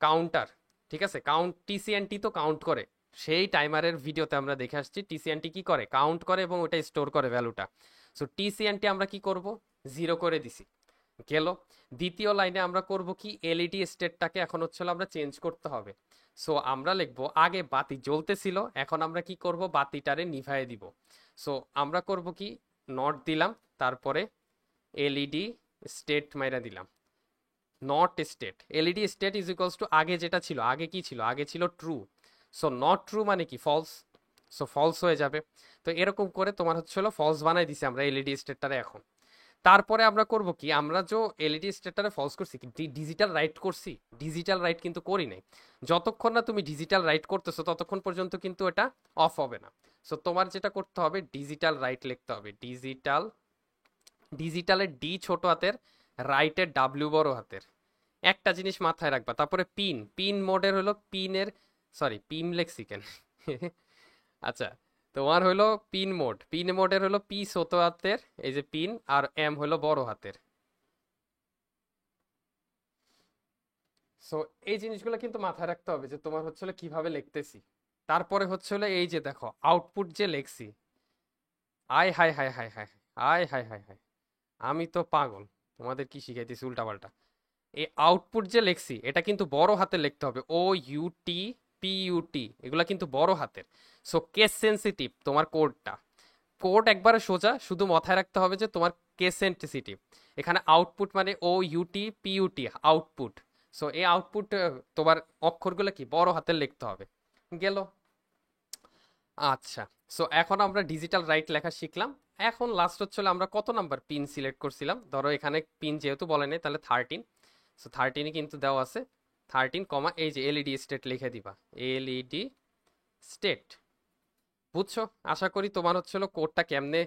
কাউন্টার, ঠিক আছে। কাউন্ট, টিসিএনটি তো কাউন্ট করে, সেই টাইমারের ভিডিওতে আমরা দেখে আসছি টিসিএনটি কি করে, কাউন্ট করে এবং ওটা স্টোর করে ভ্যালুটা। সো টিসিএনটি আমরা কি করব? জিরো করে দিছি, গেল। দ্বিতীয় লাইনে আমরা করব কি, এলইডি স্টেটটাকে এখন হচ্ছে আমরা চেঞ্জ করতে হবে। সো আমরা লিখবো আগে বাতি জ্বলতেছিল, এখন আমরা কি করব, বাতিটারে নিভায়ে দিব। সো আমরা করব কি, নট দিলাম, তারপরে এলইডি স্টেট মাইরা দিলাম, not state. LED state is equals two আগে যেটা ছিল, আগে কি ছিল, আগে ছিল ট্রু। সো নট ট্রু মানে কি, ফলস। সো ফলস হয়ে যাবে। তো এরকম করে তোমার হচ্ছে হলো ফলস বানাই দিছি আমরা এলইডি স্টেটটারে এখন। তারপরে আমরা করব কি, আমরা যে এলইডি স্টেটারে ফলস করছি কি ডিজিটাল রাইট করছি? ডিজিটাল রাইট কিন্তু করি নাই। যতক্ষণ না তুমি ডিজিটাল রাইট করতেছো ততক্ষণ পর্যন্ত কিন্তু এটা অফ হবে না। সো তোমার যেটা করতে হবে ডিজিটাল রাইট লিখতে হবে। ডিজিটালের ডি ছোট হাতের, রাইটের ডাব্লিউ বড় হাতের। একটা জিনিস মাথায় রাখবা। তারপরে পিন, পিন মোডের হলো পিনের, সরি পিন লেক্সি কেন আচ্ছা, তোমার হলো পিন মোড, পিন মোডের হলো পি ছোট হাতের, এই যে পিন, আর এম হলো বড় হাতের। সো এই জিনিসগুলো কিন্তু মাথায় রাখতে হবে যে তোমার হচ্ছে হলো কিভাবে লিখতেছি। তারপরে হচ্ছে হলো এই যে দেখো আউটপুট যে লেখছি, আয় হায় হায় হায় হায়, আয় হায় হায় হায়, আমি তো পাগল, তোমাদের কি শিখাইতেছি উল্টাপাল্টা। এই আউটপুট যে লেখছি এটা কিন্তু বড় হাতে লিখতে হবে, ও ইউটি পি ইউটি, এগুলা কিন্তু বড় হাতের। সো কেস সেন্সিটিভ তোমার কোডটা, কোড একবারে সোজা, শুধু মাথায় রাখতে হবে যে তোমার কেস সেন্সিটিভ। এখানে আউটপুট মানে O UT P UT, output. So এই আউটপুট তোমার অক্ষরগুলো কি বড় হাতের লিখতে হবে। গেল? আচ্ছা, সো এখন আমরা ডিজিটাল রাইট লেখা শিখলাম। এখন লাস্ট হচ্ছে হলো আমরা কত নাম্বার পিন সিলেক্ট করছিলাম, ধরো এখানে পিন যেহেতু বলে নেই তাহলে 13। সো 13ই কিন্তু দেওয়া আছে, 13 কমা এই যে এলইডি স্টেট লিখে দিবা, এলইডি স্টেট। বুঝছো? আশা করি তোমার হচ্ছে হলো কোডটা কেমনে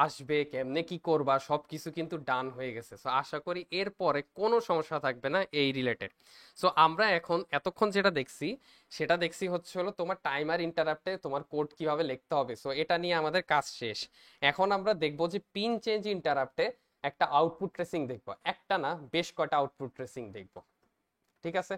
আসবে, কেমনে কি করবা, সব কিছু কিন্তু ডান হয়ে গেছে। সো আশা করি এরপরে কোনো সমস্যা থাকবে না এই রিলেটেড। সো আমরা এখন এতক্ষণ যেটা দেখছি সেটা দেখছি হচ্ছে হলো তোমার টাইমার ইন্টারাপ্টে তোমার কোড কিভাবে লিখতে হবে। সো এটা নিয়ে আমাদের কাজ শেষ। এখন আমরা দেখবো যে পিন চেঞ্জ ইন্টারাপ্টে একটা আউটপুট ট্রেসিং দেখবো, একটা না বেশ কয়টা আউটপুট ট্রেসিং দেখবো। ঠিক আছে?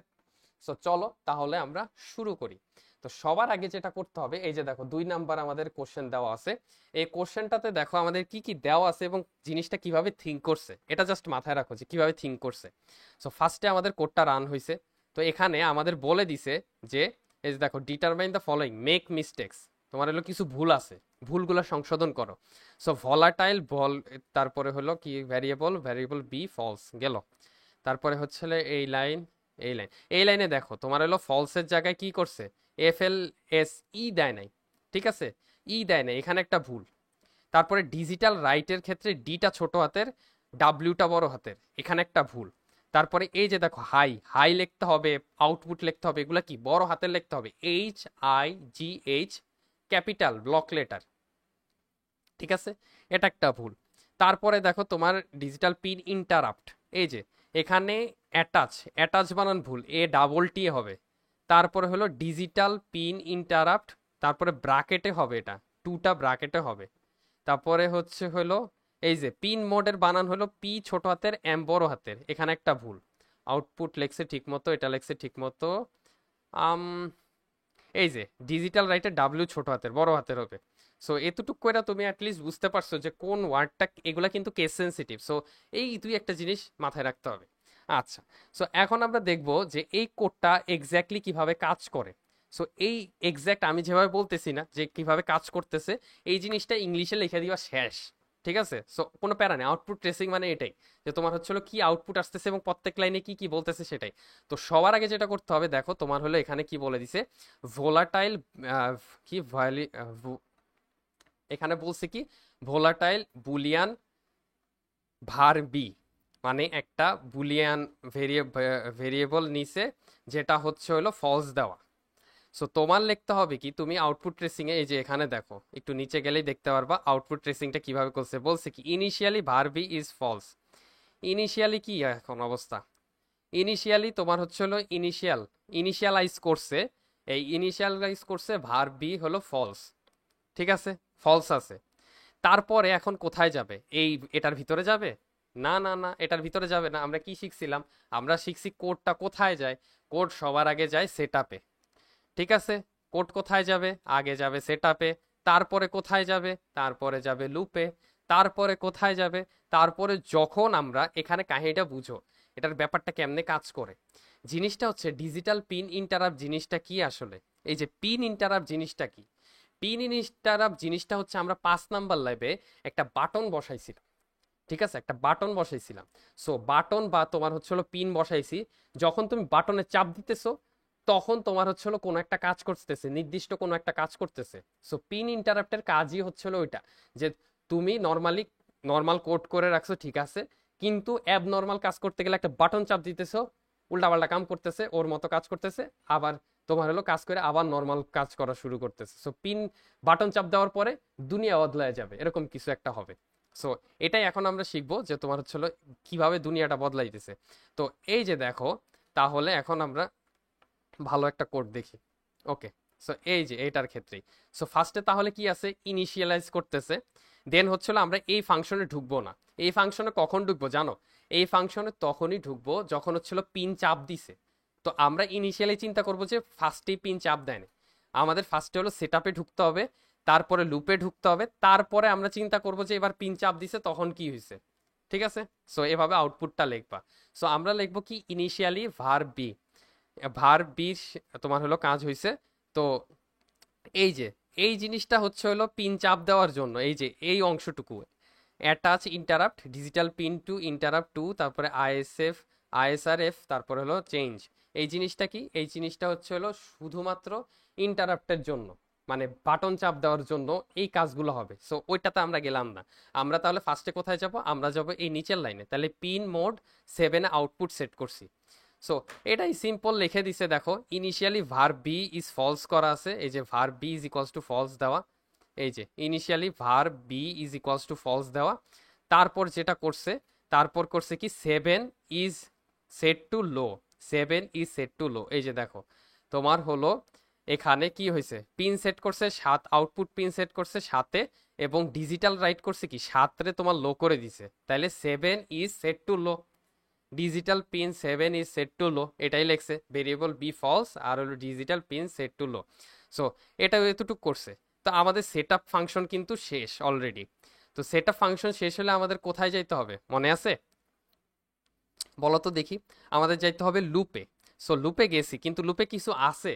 সো চলো তাহলে আমরা শুরু করি। তো সবার আগে যেটা করতে হবে, এই যে দেখো 2 নাম্বার আমাদের কোশ্চেন দেওয়া আছে। এই কোশ্চেনটাতে দেখো আমাদের কি কি দেওয়া আছে এবং জিনিসটা কিভাবে থিঙ্ক করছে, এটা জাস্ট মাথায় রাখো যে কিভাবে থিঙ্ক করছে। সো ফার্স্টে আমাদের কোডটা রান হয়েছে। তো এখানে আমাদের বলে দিছে যে এই যে দেখো determine the following, make mistakes, তোমার হলো কিছু ভুল আছে, ভুলগুলো সংশোধন করো। সো ভলাটাইল বল, তারপরে হলো কি ভ্যারিয়েবল, ভ্যারিয়েবল বি ফলস গেল। তারপরে হচ্ছে এই লাইন, এই লাইন, এই লাইনে দেখো তোমার হলো ফলসের জায়গায় কি করছে, এফ এল এস ই দেয় নাই। ঠিক আছে, ই দেয় নাই, এখানে একটা ভুল। তারপরে ডিজিটাল রাইটের ক্ষেত্রে ডিটা ছোট হাতের, ডাব্লিউটা বড় হাতের, এখানে একটা ভুল। তারপরে এই যে দেখো হাই, হাই লিখতে হবে, আউটপুট লিখতে হবে, এগুলা কি বড় হাতের লিখতে হবে, H I G H, capital block letter. ঠিক আছে, এটা একটা ভুল। তারপরে দেখো তোমার ডিজিটাল পিন ইন্টারাপ্ট, এই যে এখানে অ্যাটাচ, অ্যাটাচ বানান ভুল, এ ডাবল টি হবে। তারপরে হলো ডিজিটাল পিন ইন্টারাপ্ট, তারপরে ব্রাকেটে হবে, এটা টুটা ব্রাকেটে হবে। তারপরে হচ্ছে হলো এই যে পিন মোডের বানান হলো পি ছোট হাতের এম বড় হাতের, এখানে একটা ভুল। আউটপুট লেখছে ঠিক মতো, এটা লেখছে ঠিক মতো। আম এই যে ডিজিটাল রাইটে ডাব্লিউ ছোট হাতের বড় হাতের হবে। সো এতটুকু করে তুমি অ্যাটলিস্ট বুঝতে পারছো যে কোন ওয়ার্ডটা, এগুলা কিন্তু কেস সেন্সিটিভ। সো এই দুই একটা জিনিস মাথায় রাখতে হবে। আচ্ছা, সো এখন আমরা দেখব যে এই কোডটা এক্স্যাক্টলি কিভাবে কাজ করে। সো এই এক্স্যাক্ট আমি যেভাবে বলতেছি না যে কিভাবে কাজ করতেছে, এই জিনিসটা ইংলিশে লিখে দিবা শেষ। ঠিক আছে, সো কোনো প্যারা নেই, আউটপুট ট্রেসিং মানে এটাই, যে তোমার হচ্ছে হলো কি আউটপুট আসতেছে এবং প্রত্যেক লাইনে কি কি বলতেছে সেটাই। তো সবার আগে যেটা করতে হবে দেখো তোমার হলো এখানে কি বলে দিছে, ভোলাটাইল, কি ভ্যালি, এখানে বলছে কি ভোলাটাইল বুলিয়ান ভার বি, মানে একটা বুলিয়ান ভেরিয়েবল নিছে যেটা হচ্ছে হলো ফলস দেওয়া। সো তোমার লিখতে হবে কি, তুমি আউটপুট ট্রেসিং এ এই যে এখানে দেখো, একটু নিচে গেলেই দেখতে পারবা আউটপুট ট্রেসিংটা কিভাবে করছে। বলছে কি initially var B is false. Initially কি এখন অবস্থা, ইনিশিয়ালি তোমার হচ্ছে হলো ইনিশিয়ালাইজ করছে, এই ইনিশিয়ালাইজ করছে ভার বি হলো ফলস। ঠিক আছে, ফলস আছে। তারপরে এখন কোথায় যাবে, এই এটার ভিতরে যাবে? না না না, এটার ভিতরে যাবে না। আমরা কি শিখছিলাম, আমরা শিখছি কোডটা কোথায় যায়, কোড সবার আগে যায় সেটআপে। ঠিক আছে, কোড কোথায় যাবে, আগে যাবে সেটআপে, তারপরে কোথায় যাবে, তারপরে যাবে লুপে, তারপরে কোথায় যাবে, তারপরে যখন আমরা এখানে কাহিনীটা বুঝো এটার ব্যাপারটা কেমনে কাজ করে। জিনিসটা হচ্ছে ডিজিটাল পিন ইন্টারাপ্ট জিনিসটা কি আসলে, এই যে পিন ইন্টারাপ্ট জিনিসটা কি, পিন ইন্টারাপ্ট জিনিসটা হচ্ছে আমরা 5 নাম্বার লাইভে একটা বাটন বসাইছিলাম। ঠিক আছে, একটা বাটন বসাইছিলাম। সো বাটন বা তোমার হচ্ছে হলো পিন বসাইছি, যখন তুমি বাটনে চাপ দিতেছো তখন তোমার হচ্ছে হলো কোনো একটা কাজ করতেছে, নির্দিষ্ট কোনো একটা কাজ করতেছে। সো পিন ইন্টারাপ্টের কাজই হচ্ছে হলো ওইটা, যে তুমি নর্মালি নর্মাল কোড করে রাখছো ঠিক আছে, কিন্তু অ্যাবনর্মাল কাজ করতে গেলে একটা বাটন চাপ দিতেছো, উল্টাপাল্টা কাম করতেছে, ওর মতো কাজ করতেছে, আবার তোমার হলো কাজ করে আবার নর্মাল কাজ করা শুরু করতেছে। সো পিন বাটন চাপ দেওয়ার পরে দুনিয়া বদলায় যাবে, এরকম কিছু একটা হবে। সো এটাই এখন আমরা শিখবো যে তোমার হচ্ছে হলো কিভাবে দুনিয়াটা বদলাইতেছে। তো এই যে দেখো, তাহলে এখন আমরা ভালো একটা কোড দেখি। ওকে, সো এই যে এইটার ক্ষেত্রেই, সো ফার্স্টে তাহলে কি আছে, ইনিশিয়ালাইজ করতেছে, দেন হচ্ছিল আমরা এই ফাংশনে ঢুকবো না। এই ফাংশনে কখন ঢুকবো জানো? এই ফাংশনে তখনই ঢুকবো যখন হচ্ছিল পিন চাপ দিছে। তো আমরা ইনিশিয়ালি চিন্তা করবো যে ফার্স্টেই পিন চাপ দেয়নি, আমাদের ফার্স্টে হলো সেট আপে ঢুকতে হবে, তারপরে লুপে ঢুকতে হবে, তারপরে আমরা চিন্তা করবো যে এবার পিন চাপ দিছে তখন কি হয়েছে। ঠিক আছে, সো এভাবে আউটপুটটা লিখবা। সো আমরা লিখবো কি, ইনিশিয়ালি ভার বি, ভার বি তোমার হলো কাজ হয়েছে। তো এই যে এই জিনিসটা হচ্ছে হলো পিন চাপ দেওয়ার জন্য, এই যে এই অংশটুকু, attach interrupt digital pin to interrupt two, তারপরে আইএসএফ আইএসআরএফ, তারপরে হলো চেঞ্জ। এই জিনিসটা কি, এই জিনিসটা হচ্ছে হলো শুধুমাত্র ইন্টারাপ্টের জন্য, মানে বাটন চাপ দেওয়ার জন্য এই কাজগুলো হবে। সো ওইটাতে আমরা গেলাম না। আমরা তাহলে ফার্স্টে কোথায় যাব, আমরা যাব এই নিচের লাইনে। তাহলে পিন মোড 7 আউটপুট সেট করছি। সো এটাই সিম্পল লিখে দিছে দেখো, initially var B is false করা আছে, এই যে var B is equals to false দেওয়া, এই যে initially var B is equals to false দেওয়া। তারপর যেটা করছে, তারপর করছে কি, 7 is set to low, 7 is set to low. এই যে দেখো তোমার হলো এখানে কি হয়েছে, পিন সেট করছে 7, আউটপুট পিন সেট করছে 7-এ, এবং ডিজিটাল রাইট করছে কি 7-রে তোমার লো করে দিছে, তাহলে 7 is set to low, digital pin 7 is set to low, এটাই লেখছে, ভেরিয়েবল বি ফলস আর হলো digital pin set to low. So এটা এতটুকু করছে। তো আমাদের সেট আপ ফাংশন কিন্তু শেষ অলরেডি। তো সেট আপ ফাংশন শেষ হলে আমাদের কোথায় যাইতে হবে মনে আছে? বলো তো দেখি। আমাদের যাইতে হবে লুপে। সো লুপে গেছি, কিন্তু লুপে কিছু আছে,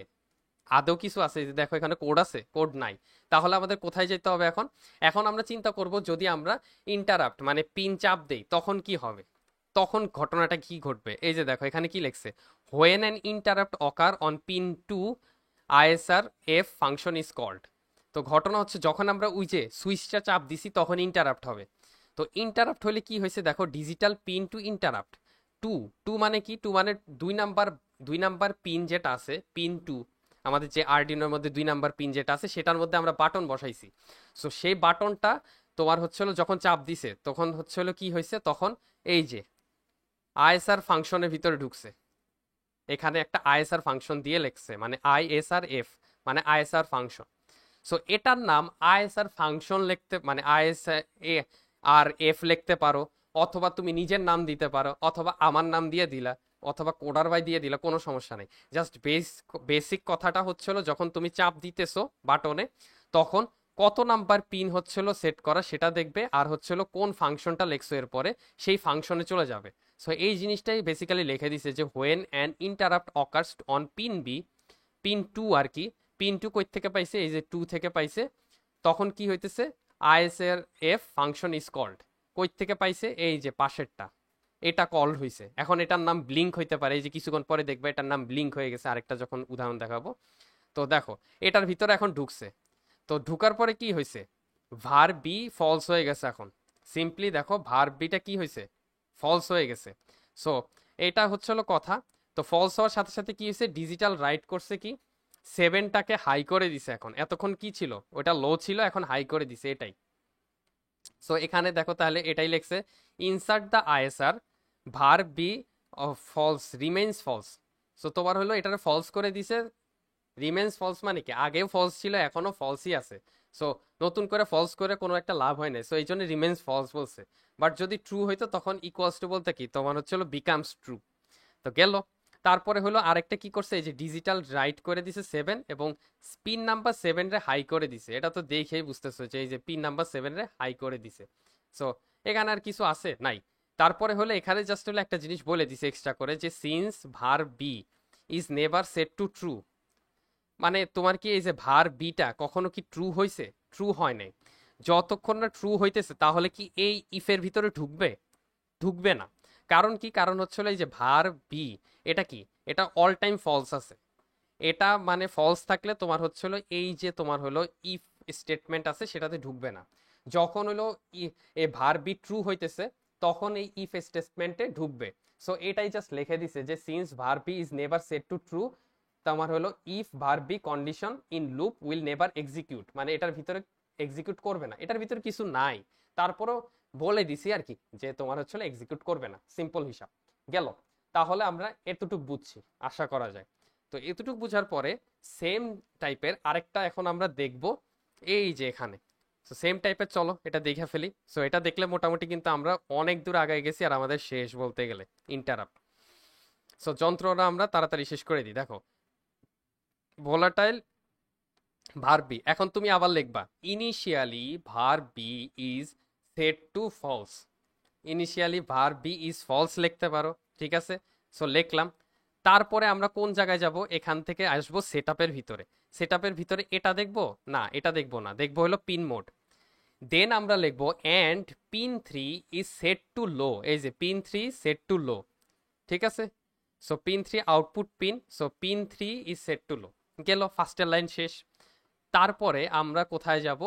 আদৌ কিছু আছে? এই যে দেখো এখানে কোড আছে, কোড নাই। তাহলে আমাদের কোথায় যেতে হবে এখন? এখন আমরা চিন্তা করব যদি আমরা ইন্টারাপ্ট মানে পিন চাপ দেই তখন কি হবে, তখন ঘটনাটা কি ঘটবে। এই যে দেখো এখানে কি লেখছে, when an interrupt occur on pin two ISR F function is called. তো ঘটনা হচ্ছে যখন আমরা ওই যে সুইচটা চাপ দিছি তখন ইন্টারাপ্ট হবে। তো ইন্টারাপ্ট হলে কি হয়েছে দেখো, digital pin to interrupt two, two মানে কি, টু মানে দুই নাম্বার পিন যেটা আছে, পিন টু, আমাদের যে আরডিনোর মধ্যে 2 নাম্বার পিন যেটা আছে সেটার মধ্যে আমরা বাটন বসাইছি। সো সেই বাটনটা তোমার হচ্ছে হলো যখন চাপ দিছে তখন হচ্ছে হলো কি হয়েছে, তখন এই যে আইএসআর ফাংশনের ভিতরে ঢুকছে। এখানে একটা আইএসআর ফাংশন দিয়ে লেখছে, মানে আইএসআর এফ, মানে আইএসআর ফাংশন। সো এটার নাম আইএসআর ফাংশন লিখতে, মানে আইএসআর এ আর এফ লিখতে পারো, অথবা তুমি নিজের নাম দিতে পারো, অথবা আমার নাম দিয়ে দিলা, অথবা কোডার বাই দিয়ে দিলা, কোনো সমস্যা নেই। জাস্ট বেসিক কথাটা হচ্ছিল যখন তুমি চাপ দিতেছো বাটনে তখন কত নাম্বার পিন হচ্ছিল সেট করা সেটা দেখবে, আর হচ্ছিল কোন ফাংশনটা লেখছো এরপরে সেই ফাংশনে চলে যাবে। সো এই জিনিসটাই বেসিক্যালি লিখে দিছে যে when an interrupt occurs on pin B, pin two আর কি, পিন টু কই থেকে পাইছে, এই যে টু থেকে পাইছে, তখন কি হইতেছে, ISR F function is called. কই থেকে পাইছে, এই যে পাশেরটা, এটা কল হইছে। এখন এটার নাম ব্লিঙ্ক হইতে পারে, এই যে কিছুক্ষণ পরে দেখবে এটার নাম ব্লিঙ্ক হয়ে গেছে, আরেকটা যখন উদাহরণ দেখাবো। তো দেখো এটার ভিতরে এখন ঢুকছে। তো ঢুকার পরে কি হয়েছে, ভার বি ফলস হয়ে গেছে। এখন সিম্পলি দেখো ভার বিটা কি হয়েছে, ফলস হয়ে গেছে। সো এটা হচ্ছে হলো কথা। তো ফলস হওয়ার সাথে সাথে কি হয়েছে, ডিজিটাল রাইট করছে কি, 7টাকে হাই করে দিছে। এখন এতক্ষণ কি ছিল, ওটা লো ছিল, এখন হাই করে দিছে, এটাই। সো এখানে দেখো তাহলে এটাই লেখছে, insert the ISR var B false remains false. So তোমার হলো এটারে ফলস করে দিছে। রিমেন্স ফলস মানে কি, আগেও ফলস ছিল এখনো ফলসই আছে। সো নতুন করে ফলস করে কোনো একটা লাভ হয় না, সো এই জন্য রিমেন্স ফলস বলছে। বাট যদি ট্রু হইতো তখন ইকুয়ালস টু বলতে কি, তোমার হচ্ছে হলো বিকামস ট্রু। তো গেল। তারপরে হলো আরেকটা কি করছে, এই যে ডিজিটাল রাইট করে দিছে 7, এবং পিন নাম্বার 7 রে হাই করে দিছে। এটা তো দেখেই বুঝতেছো যে এই যে পিন নাম্বার 7 রে হাই করে দিছে। সো এখানে আর কিছু আছে নাই। তারপরে হলো এখানে জাস্ট হলো একটা জিনিস বলে দিছে এক্সট্রা করে, যে since var B is never set to true, মানে তোমার কি এই যে ভার বিটা কখনো কি ট্রু হয়েছে, ট্রু হয় নাই। যতক্ষণ না ট্রু হইতেছে তাহলে কি এই ইফের ভিতরে ঢুকবে, ঢুকবে না। কারণ কি, কারণ হচ্ছে হলো এই যে ভার বি, এটা কি, এটা অল টাইম ফলস আছে। এটা মানে ফলস থাকলে তোমার হচ্ছে হলো এই যে তোমার হলো ইফ স্টেটমেন্ট আছে সেটাতে ঢুকবে না। যখন হলো এ ভার্বি ট্রু হইতেছে তখন এই ইফ স্টেটমেন্টে ঢুকবে। সো এটাই জাস্ট লিখে দিছে যে since var B is never set to true, তোমার হলো if var B condition in loop will never execute, মানে এটার ভিতরে এক্সিকিউট করবে না, এটার ভিতরে কিছু নাই, তারপরও বলে দিছি আর কি যে তোমার হচ্ছে এক্সিকিউট করবে না, সিম্পল হিসাব গেল। তাহলে আমরা এতটুক বুঝছি আশা করা যায়। তো এতটুক বুঝার পরে সেম টাইপের আরেকটা এখন আমরা দেখব, এই যে এখানে। সো সেম টাইপের, চলো এটা দেখে ফেলি। সো এটা দেখলে মোটামুটি কিন্তু আমরা অনেক দূর আগায় গেছি আর আমাদের শেষ বলতে গেলে ইন্টারাপ্ট। সো যন্ত্রটা আমরা তাড়াতাড়ি শেষ করে দিই। দেখো ভোলাটাইল ভার্বি, এখন তুমি আবার লিখবা initially var B is set to false. Initially var B is false লিখতে পারো, ঠিক আছে। সো লিখলাম। তারপরে আমরা কোন জায়গায় যাব, এখান থেকে আসবো সেটআপের ভিতরে। সেটআপের ভিতরে এটা দেখবো না, এটা দেখবো না, দেখবো হলো পিন মোড। দেন আমরা লিখবো and pin 3 is set to low, এই যে পিন 3 সেট টু লো, ঠিক আছে। So pin 3 output pin, so pin 3 is set to low, গেল ফার্স্টের লাইন শেষ। তারপরে আমরা কোথায় যাব,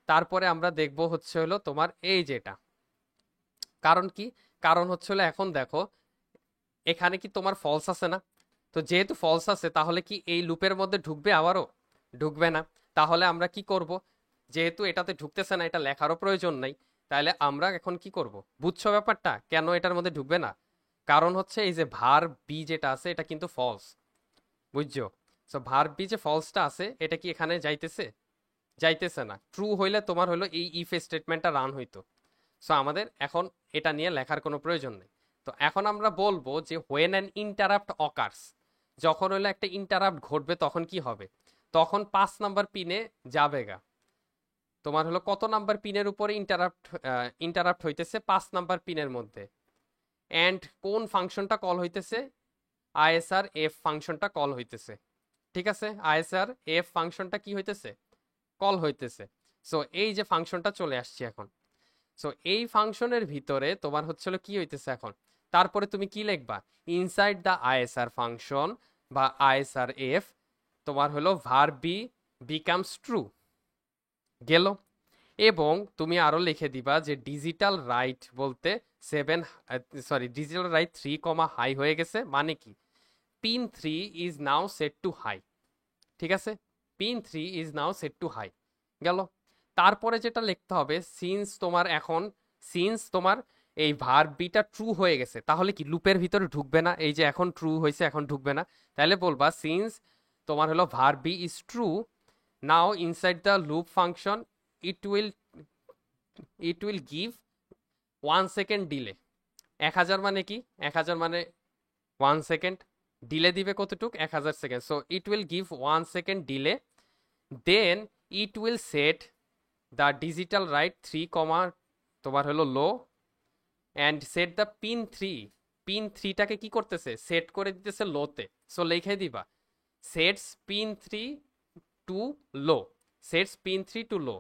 তারপরে আমরা দেখব হচ্ছে হলো তোমার এই যেটা, কারণ কি, কারণ হচ্ছে হলো এখন দেখো এখানে কি তোমার ফলস আছে না, তো যেহেতু ফলস আছে তাহলে কি এই লুপের মধ্যে ঢুকবে আবারও, ঢুকবে না। তাহলে আমরা কি করব, যেহেতু এটাতে ঢুকতেছে না, এটা লেখারও প্রয়োজন নাই, তাহলে আমরা এখন কি করব, বুঝছো ব্যাপারটা কেন এটার মধ্যে ঢুকবে না? কারণ হচ্ছে এই যে ভার বি যেটা আছে এটা কিন্তু ফলস, বুঝছো। সো ভার বি যে ফলসটা আছে এটা কি এখানে যাইতেছে, যাইতেছে না। ট্রু হইলে তোমার হলো এই ইফ স্টেটমেন্টটা রান হইতো। সো আমাদের এখন এটা নিয়ে লেখার কোনো প্রয়োজন নেই। তো এখন আমরা বলবো যে হোয়েন অ্যান ইন্টারাপ্ট অকার্স, যখন হলো একটা ইন্টারাপ্ট ঘটবে তখন কি হবে, তখন 5 নাম্বার পিনে যাবে গা। তোমার হলো কত নাম্বার পিনের উপরে ইন্টারাপ্ট ইন্টারাপ্ট হইতেছে, 5 নাম্বার পিনের মধ্যে। এন্ড কোন ফাংশনটা কল হইতেছে, আইএসআর এফ ফাংশনটা কল হইতেছে, ঠিক আছে। আইএসআর এফ ফাংশনটা কি হইতেছে, কল হইতেছে। সো এই যে ফাংশনটা চলে আসছে এখন। সো এই ফাংশনের ভিতরে তোমার হচ্ছিল কি হইতেছে এখন, তারপরে তুমি কি লিখবা, ইনসাইড দ্য আইএসআর ফাংশন বা আইএসআর এফ তোমার হলো ভার বি বিকামস ট্রু, গেল। এবং তুমি আরো লিখে দিবা যে ডিজিটাল রাইট বলতে 7, sorry digital write 3 comma high হয়ে গেছে, মানে কি pin 3 is now set to high, ঠিক আছে। Pin 3 is now set to high, গেল। তারপরে যেটা লিখতে হবে, সিন্স তোমার এখন, সিন্স তোমার এই ভার্ব বিটা ট্রু হয়ে গেছে তাহলে কি লুপের ভিতরে ঢুকবে না, এই যে এখন ট্রু হয়েছে এখন ঢুকবে না, তাহলে বলবা সিন্স তোমার হলো verb be is true, now inside the loop function it will it will give 1 second delay. 1000 মানে কি, 1000 মানে 1 সেকেন্ড, ডিলে দিবে কতটুক, 1000 second. So it will give 1 second delay, then it will set the digital write 3 comma তোমার হলো low, and set the pin 3, pin 3টাকে কি করতেছে, সেট করে দিতেছে লোতে। সো লিখে দিবা sets pin 3 to low, sets pin 3 to low.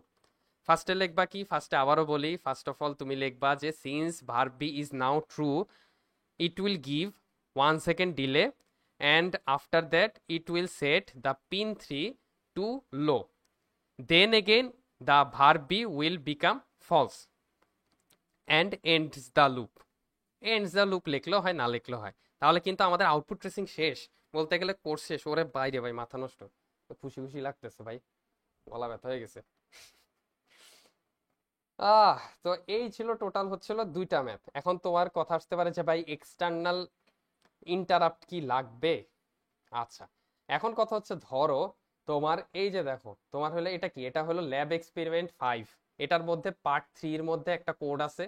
ফার্স্টে লিখবা কি, ফার্স্টে আবারও বলি, ফার্স্ট অফ অল তুমি লিখবা যে since verb be is now true it will give 1 second delay, and after that it will set the pin 3 to low, then again the verb b will become false and ends the loop। ends the loop লিখলেও হয় না লিখলেও হয়, তাহলে কিন্তু আমাদের output tracing শেষ, বলতে গেলে কোর্স শেষ। ওরে বাইরে ভাই মাথা নষ্ট, খুশি খুশি লাগতেছে ভাই, গলা ব্যথা হয়ে গেছে। তো এই ছিল টোটাল হচ্ছিল 2টা ম্যাথ। এখন তোমার কথা আসতে পারে যে ভাই এক্সটার্নাল ইন্টারাপ্ট কি লাগবে। আচ্ছা, এখন কথা হচ্ছে ধরো তোমার এই যে দেখো তোমার হলো এটা কি, এটা হলো ল্যাব এক্সপেরিমেন্ট 5, এটার মধ্যে পার্ট 3 এর মধ্যে একটা কোড আছে,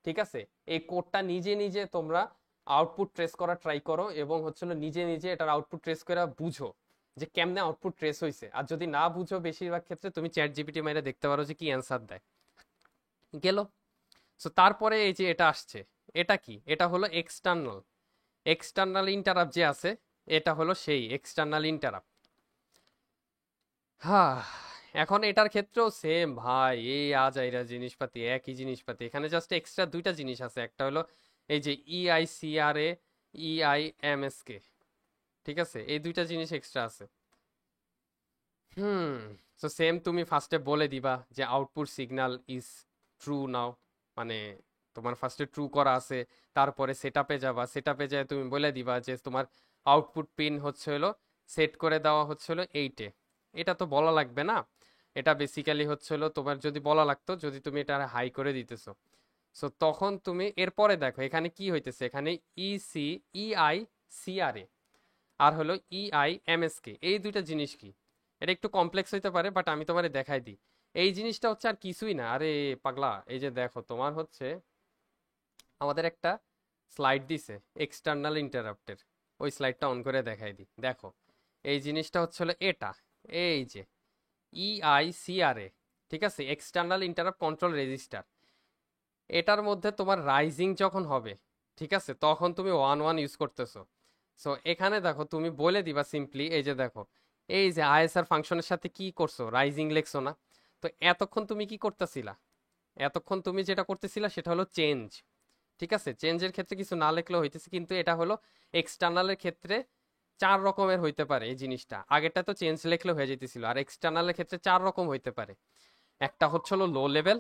ঠিক আছে। এই কোডটা নিজে নিজে তোমরা আউটপুট ট্রেস করা ট্রাই করো এবং হচ্ছিল নিজে নিজে এটার আউটপুট ট্রেস করে বুঝো যে কেমনে আউটপুট ট্রেস হয়েছে। আর যদি না বুঝো বেশিরভাগ ক্ষেত্রে তুমি চ্যাট জিপিটি মেরে দেখতে পারো যে কি অ্যান্সার দেয়, গেল। সো তারপরে এই যে এটা আসছে, এটা কি, এটা হলো এক্সটার্নাল, এক্সটার্নাল ইন্টারাপ্ট যে আছে এটা হলো সেই এক্সটার্নাল ইন্টারাপ্ট। হ্যাঁ, এখন এটার ক্ষেত্রেও সেম ভাই, এই আজাইরা জিনিসপাতি, একই জিনিসপাতি, এখানে জাস্ট এক্সট্রা 2টা জিনিস আছে। একটা হলো এই যে ইআইসিআরএ, ইআইএমএসকে, ঠিক আছে, এই 2টা জিনিস এক্সট্রা আছে। হুম। সো সেম তুমি ফার্স্টে বলে দিবা যে আউটপুট সিগন্যাল ইজ ট্রু নাও, মানে তোমার ফার্স্টে ট্রু করা আছে, তারপরে সেটআপে যাবা, সেটআপে যায় তুমি বলে দিবা যে তোমার আউটপুট পিন হচ্ছে হলো সেট করে দেওয়া হচ্ছে হলো এইটে। এটা তো বলা লাগবে না, এটা বেসিক্যালি হচ্ছে হলো তোমার যদি বলা লাগতো, যদি তুমি এটা হাই করে দিতেছো, সো তখন তুমি এরপরে দেখো এখানে কি হইতেছে, এখানে ইসি, ইআই, সিআরএ, আর হলো ইআই এমএসকে, এই দুইটা জিনিস কি, এটা একটু কমপ্লেক্স হইতে পারে বাট আমি তোমারে দেখাই দিই। এই জিনিসটা হচ্ছে আর কিছুই না, আরে পাগলা, এই যে দেখো তোমার হচ্ছে আমাদের একটা স্লাইড দিছে এক্সটার্নাল ইন্টারাপ্টের, ওই স্লাইডটা অন করে দেখাই দিই। দেখো এই জিনিসটা হচ্ছে হলো এটা, এই যে ইআইসিআরএ, ঠিক আছে, এক্সটার্নাল ইন্টারাপ্ট কন্ট্রোল রেজিস্টার। এটার মধ্যে তোমার রাইজিং যখন হবে, ঠিক আছে, তখন তুমি ওয়ান ওয়ান ইউজ করতেছো। সো এখানে দেখো তুমি বলে দিবা সিম্পলি, এই যে দেখো এই যে আইএসআর ফাংশনের সাথে কি করছো, রাইজিং লেখছো না? তো এতক্ষণ তুমি কি করতেছিলা, এতক্ষণ তুমি যেটা করতেছিলা সেটা হলো চেঞ্জ, ঠিক আছে, চেঞ্জের ক্ষেত্রে কিছু না লিখলেও হইতেছে, কিন্তু এটা হলো এক্সটার্নালের ক্ষেত্রে চার রকমের হইতে পারে এই জিনিসটা। আগেরটা তো চেঞ্জ লিখলে হয়ে যেতেছিল, আর এক্সটার্নালের ক্ষেত্রে চার রকম হইতে পারে। একটা হচ্ছে হলো লো লেভেল,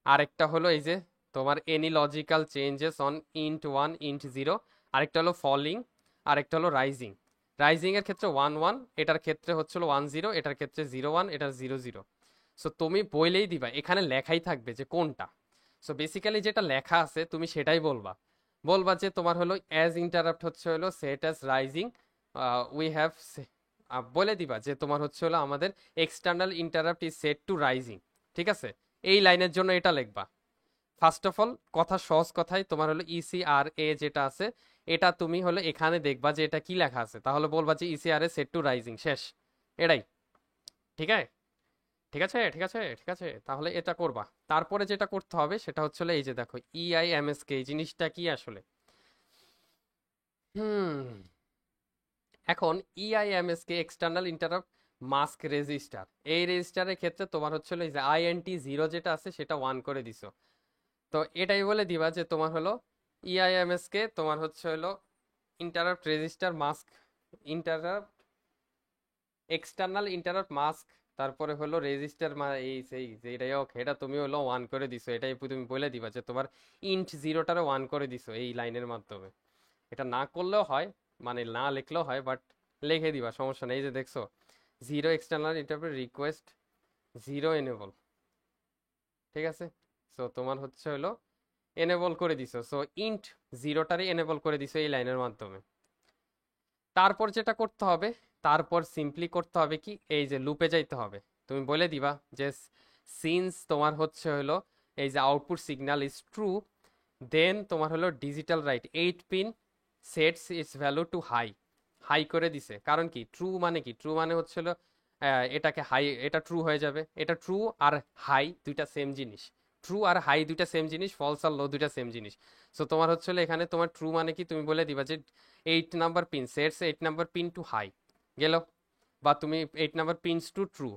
আরেকটা হলো এই যে তোমার any logical changes on int one int zero, আরেকটা হলো ফলিং, আরেকটা হলো রাইজিং। রাইজিং এর ক্ষেত্রে ওয়ান ওয়ান, এটার ক্ষেত্রে হচ্ছে হলো ওয়ান জিরো, এটার ক্ষেত্রে জিরো ওয়ান, এটার জিরো জিরো। সো তুমি বইলেই দিবা, এখানে লেখাই থাকবে যে কোনটা। সো বেসিক্যালি যেটা লেখা আছে তুমি সেটাই বলবা, বলবা যে তোমার হলো অ্যাজ ইন্টারাপ্ট হচ্ছে হলো set as rising, we have, বলে দিবা যে তোমার হচ্ছে হলো আমাদের external interrupt is set to rising, ঠিক আছে। এই লাইনের জন্য এটা লিখবা। ফার্স্ট অফ অল কথা সহজ কথাই, তোমার হলো ইসিআর এ যেটা আছে, এটা তুমি হলো এখানে দেখবা যে এটা কি লেখা আছে, তাহলে বলবা যে ECR A set to rising, শেষ, এটাই। ঠিক আছে, ঠিক আছে, ঠিক আছে, ঠিক আছে, তাহলে এটা করবা। তারপরে যেটা করতে হবে সেটা হচ্ছে হলো এই যে দেখো ইআইএমএসকে, এই জিনিসটা কি আসলে। হুম। এখন ইআইএমএসকে এক্সটার্নাল ইন্টারাপ্ট মাস্ক রেজিস্টার, এই রেজিস্টারের ক্ষেত্রে তোমার হচ্ছে হলো এই যে আইএনটি জিরো যেটা আছে সেটা ওয়ান করে দিছো। তো এটাই বলে দিবা যে তোমার হলো ইআইএমএস কে তোমার হচ্ছে হলো interrupt register mask, interrupt external interrupt mask, তারপরে হলো রেজিস্টার, এই সেই যেটাই হোক এটা তুমি হলো ওয়ান করে দিছো, এটাই তুমি বলে দিবা যে তোমার ইন্ট জিরোটারে ওয়ান করে দিছো এই লাইনের মাধ্যমে। এটা না করলেও হয়, মানে না লিখলেও হয়, বাট লিখে দিবা, সমস্যা নেই। এই যে দেখছো zero external interpret request zero enable, ঠিক আছে। সো তোমার হচ্ছে হলো এনেবল করে দিছো, সো ইন্ট জিরোটারে এনেবল করে দিছো এই লাইনের মাধ্যমে। তারপর যেটা করতে হবে, তারপর সিম্পলি করতে হবে কি, এই যে লুপে যাইতে হবে। তুমি বলে দিবা যে সিন্স তোমার হচ্ছে হলো এই যে output signal is true, then তোমার হলো digital write 8 pin sets its value to high, high করে দিছে। কারণ কি ট্রু মানে কি, ট্রু মানে হচ্ছে হলো এটাকে হাই, এটা ট্রু হয়ে যাবে, এটা ট্রু আর হাই দুইটা সেম জিনিস, ট্রু আর হাই দুইটা সেম জিনিস, ফলস আর লো দুইটা সেম জিনিস। সো তোমার হচ্ছে হলো এখানে তোমার ট্রু মানে কি, তুমি বলে দিবা যে 8 number pin sets 8 number pin to high, গেল। বা তুমি 8 নাম্বার পিনস টু ট্রু,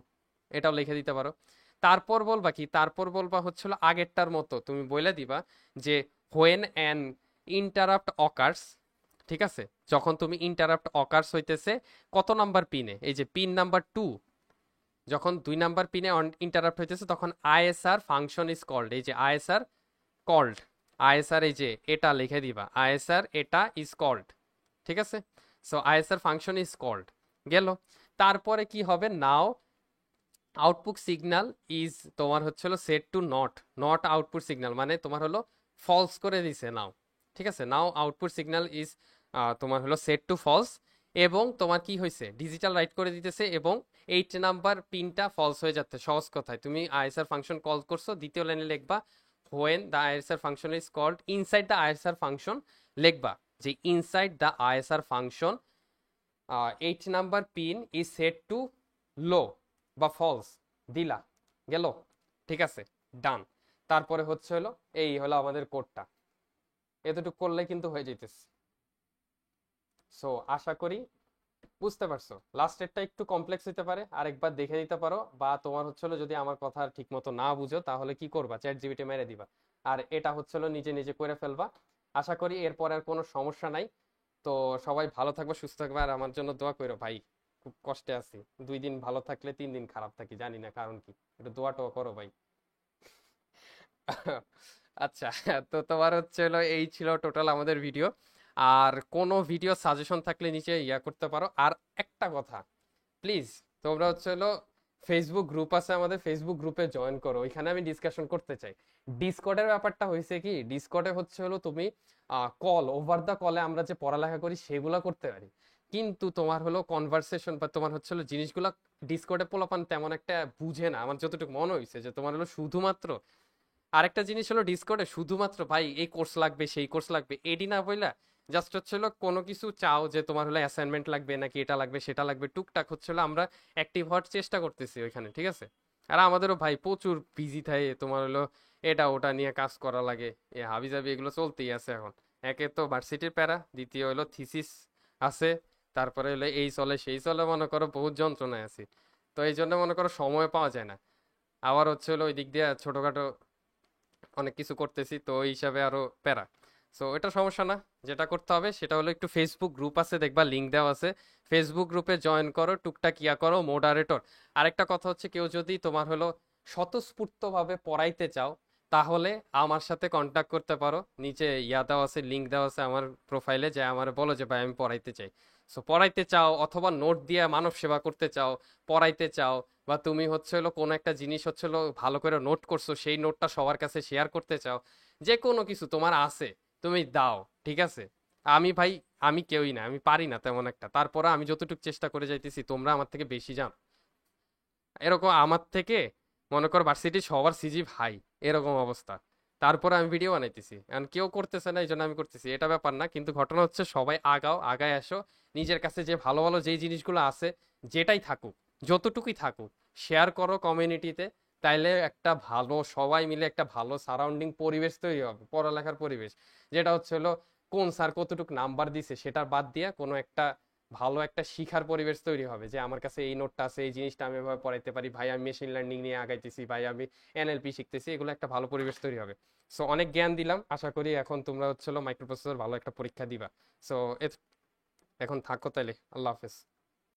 এটাও লিখে দিতে পারো। তারপর বলবা কি, তারপর বলবা হচ্ছে হলো আগেরটার মতো তুমি বলে দিবা যে হোয়েন অ্যান ইন্টারাপ্ট অকার্স, ঠিক আছে, যখন তুমি ইন্টারাপ্ট অকার্স হইতেছে কত নাম্বার পিনে, এই যে পিন নাম্বার টু, যখন 2 নাম্বার পিনে ইন্টারাপ্ট হইতেছে তখন আইএসআর ফাংশন ইজ কল্ড, এই যে আইএসআর কল্ড, আইএসআর এই যে এটা লিখে দিবা, আইএসআর এটা ইজ কল্ড, ঠিক আছে। So ISR function is called, গেল। তারপরে কি হবে, নাও আউটপুট সিগন্যাল ইজ তোমার হচ্ছে হলো set to not, not output signal মানে তোমার হলো ফলস করে দিছে নাও, ঠিক আছে। নাও আউটপুট সিগন্যাল ইজ তোমার হলো সেট টু ফলস, এবং তোমার কি হয়েছে ডিজিটাল রাইট করে দিতেছে, এবং 8 নাম্বার পিনটা ফলস হয়ে যাচ্ছে। সহজ কথায় তুমি আইএসআর ফাংশন কল করছো, দ্বিতীয় লাইনে লিখবা when the ISR function is called inside the ISR function, লিখবা যে inside the ISR function 8 number pin is set to low বা ফলস, দিলা, গেল, ঠিক আছে, ডান। তারপরে হচ্ছে হলো এই হলো আমাদের কোডটা, এতটুকু করলে কিন্তু হয়ে যেতেছে। সো আশা করি বুঝতে পারছো। লাস্টেরটা একটু কমপ্লেক্স হতে পারে, আরেকবার দেখে নিতে পারো, বা তোমার হচ্ছে হলো যদি আমার কথা ঠিক মতো না বুঝো তাহলে কি করবা, চ্যাট জিপিটি মেরে দিবা, আর এটা হচ্ছে হলো নিজে নিজে করে ফেলবা। আশা করি এরপর আর কোনো সমস্যা নাই। তো সবাই ভালো থাকবে, সুস্থ থাকবে, আর আমার জন্য দোয়া করো ভাই। খুব কষ্টে আছি। 2 দিন ভালো থাকলে 3 দিন খারাপ থাকি, জানি না কারণ কি। একটু দোয়া টোয়া করো ভাই। আচ্ছা, তো তোমার হচ্ছে হলো এই ছিল টোটাল আমাদের ভিডিও। আর কোনো ভিডিও সাজেশন থাকলে নিচে ইয়া করতে পারো। আর একটা কথা, প্লিজ, তোমরা হচ্ছে হলো ফেসবুক গ্রুপ আছে আমাদের, ফেসবুক গ্রুপে জয়েন করো, ওইখানে আমি ডিসকাশন করতে চাই। ডিসকর্ডের ব্যাপারটা হয়েছে কি, ডিসকর্ডে হচ্ছে হলো তুমি কল, ওভার দা কলে আমরা যে পড়ালেখা করি সেগুলা করতে পারি, কিন্তু তোমার হলো কনভারসেশন বা তোমার হচ্ছে হলো জিনিসগুলা ডিসকর্ডে পোলাপান তেমন একটা বুঝে না। আমার যতটুকু মনে হয়েছে যে তোমার হলো শুধুমাত্র আরেকটা জিনিস হলো, ডিসকর্ডে শুধুমাত্র ভাই এই কোর্স লাগবে সেই কোর্স লাগবে এডি না বইলা জাস্ট হচ্ছে হলো কোনো কিছু চাও যে তোমার হলো অ্যাসাইনমেন্ট লাগবে নাকি এটা লাগবে সেটা লাগবে, টুকটাক হচ্ছে হলো আমরা অ্যাক্টিভ হওয়ার চেষ্টা করতেছি ওইখানে, ঠিক আছে? আর আমাদেরও ভাই প্রচুর বিজি থাকে, তোমার হলো এটা ওটা নিয়ে কাজ করা লাগে, এ হাবিজাবি এগুলো চলতেই আছে এখন। একে তো ভার্সিটির প্যারা, দ্বিতীয় হলো থিসিস আছে, তারপরে হলো এই চলে সেই চলে, মনে করো বহুত যন্ত্রণায় আছি। তো এই জন্য মনে করো সময় পাওয়া যায় না। আবার হচ্ছে হলো ওই দিক দিয়ে ছোটখাটো অনেক কিছু করতেছি, তো ওই হিসাবে আরো প্যারা। সো এটা সমস্যা না। যেটা করতে হবে সেটা হলো একটু ফেসবুক গ্রুপ আছে, দেখবা লিঙ্ক দেওয়া আছে, ফেসবুক গ্রুপে জয়েন করো, টুকটাক ইয়া করো, মোডারেটর। আরেকটা কথা হচ্ছে, কেউ যদি তোমার হলো স্বতঃস্ফূর্তভাবে পড়াইতে চাও তাহলে আমার সাথে কন্টাক্ট করতে পারো, নিচে ইয়া দেওয়া আছে, লিঙ্ক দেওয়া আছে আমার প্রোফাইলে, যে আমার বলো যে ভাই আমি পড়াইতে চাই। সো পড়াইতে চাও অথবা নোট দিয়ে মানব সেবা করতে চাও, পড়াইতে চাও, বা তুমি হচ্ছে হলো কোনো একটা জিনিস হচ্ছে হলো ভালো করে নোট করছো, সেই নোটটা সবার কাছে শেয়ার করতে চাও, যে কোনো কিছু তোমার আছে তুমি দাও, ঠিক আছে? আমি ভাই, আমি কেউই না, আমি পারি না তেমন একটা, তারপরে আমি যতটুকু চেষ্টা করে যাইতেছি, তোমরা আমার থেকে বেশি জানো। এরকম আমার থেকে মনে কর ভার্সিটির সবার সিজি ভাই, এরকম অবস্থা, তারপরে আমি ভিডিও বানাইতেছি, কারণ কেউ করতেছে না এই জন্য আমি করতেছি, এটা ব্যাপার না। কিন্তু ঘটনা হচ্ছে সবাই আগাও, আগায় আসো, নিজের কাছে যে ভালো ভালো যেই জিনিসগুলো আছে, যেটাই থাকুক, যতটুকুই থাকুক, শেয়ার করো কমিউনিটিতে। তাইলে একটা ভালো, সবাই মিলে একটা ভালো সারাউন্ডিং পরিবেশ তৈরি হবে, পড়ালেখার পরিবেশ, যেটা হচ্ছে হলো কোন স্যার কতটুক নাম্বার দিছে সেটা বাদ দিয়ে কোনো একটা ভালো একটা শিখার পরিবেশ তৈরি হবে, যে আমার কাছে এই নোটটা আছে, এই জিনিসটা আমি এভাবে পড়াইতে পারি, ভাই আমি মেশিন লার্নিং নিয়ে আগাইতেছি, ভাই আমি এনএলপি শিখতেছি, এগুলো একটা ভালো পরিবেশ তৈরি হবে। সো অনেক জ্ঞান দিলাম, আশা করি এখন তোমরা হচ্ছিল মাইক্রোপ্রসেসর ভালো একটা পরীক্ষা দিবা। সো এখন থাকো তাইলে, আল্লাহ হাফেজ।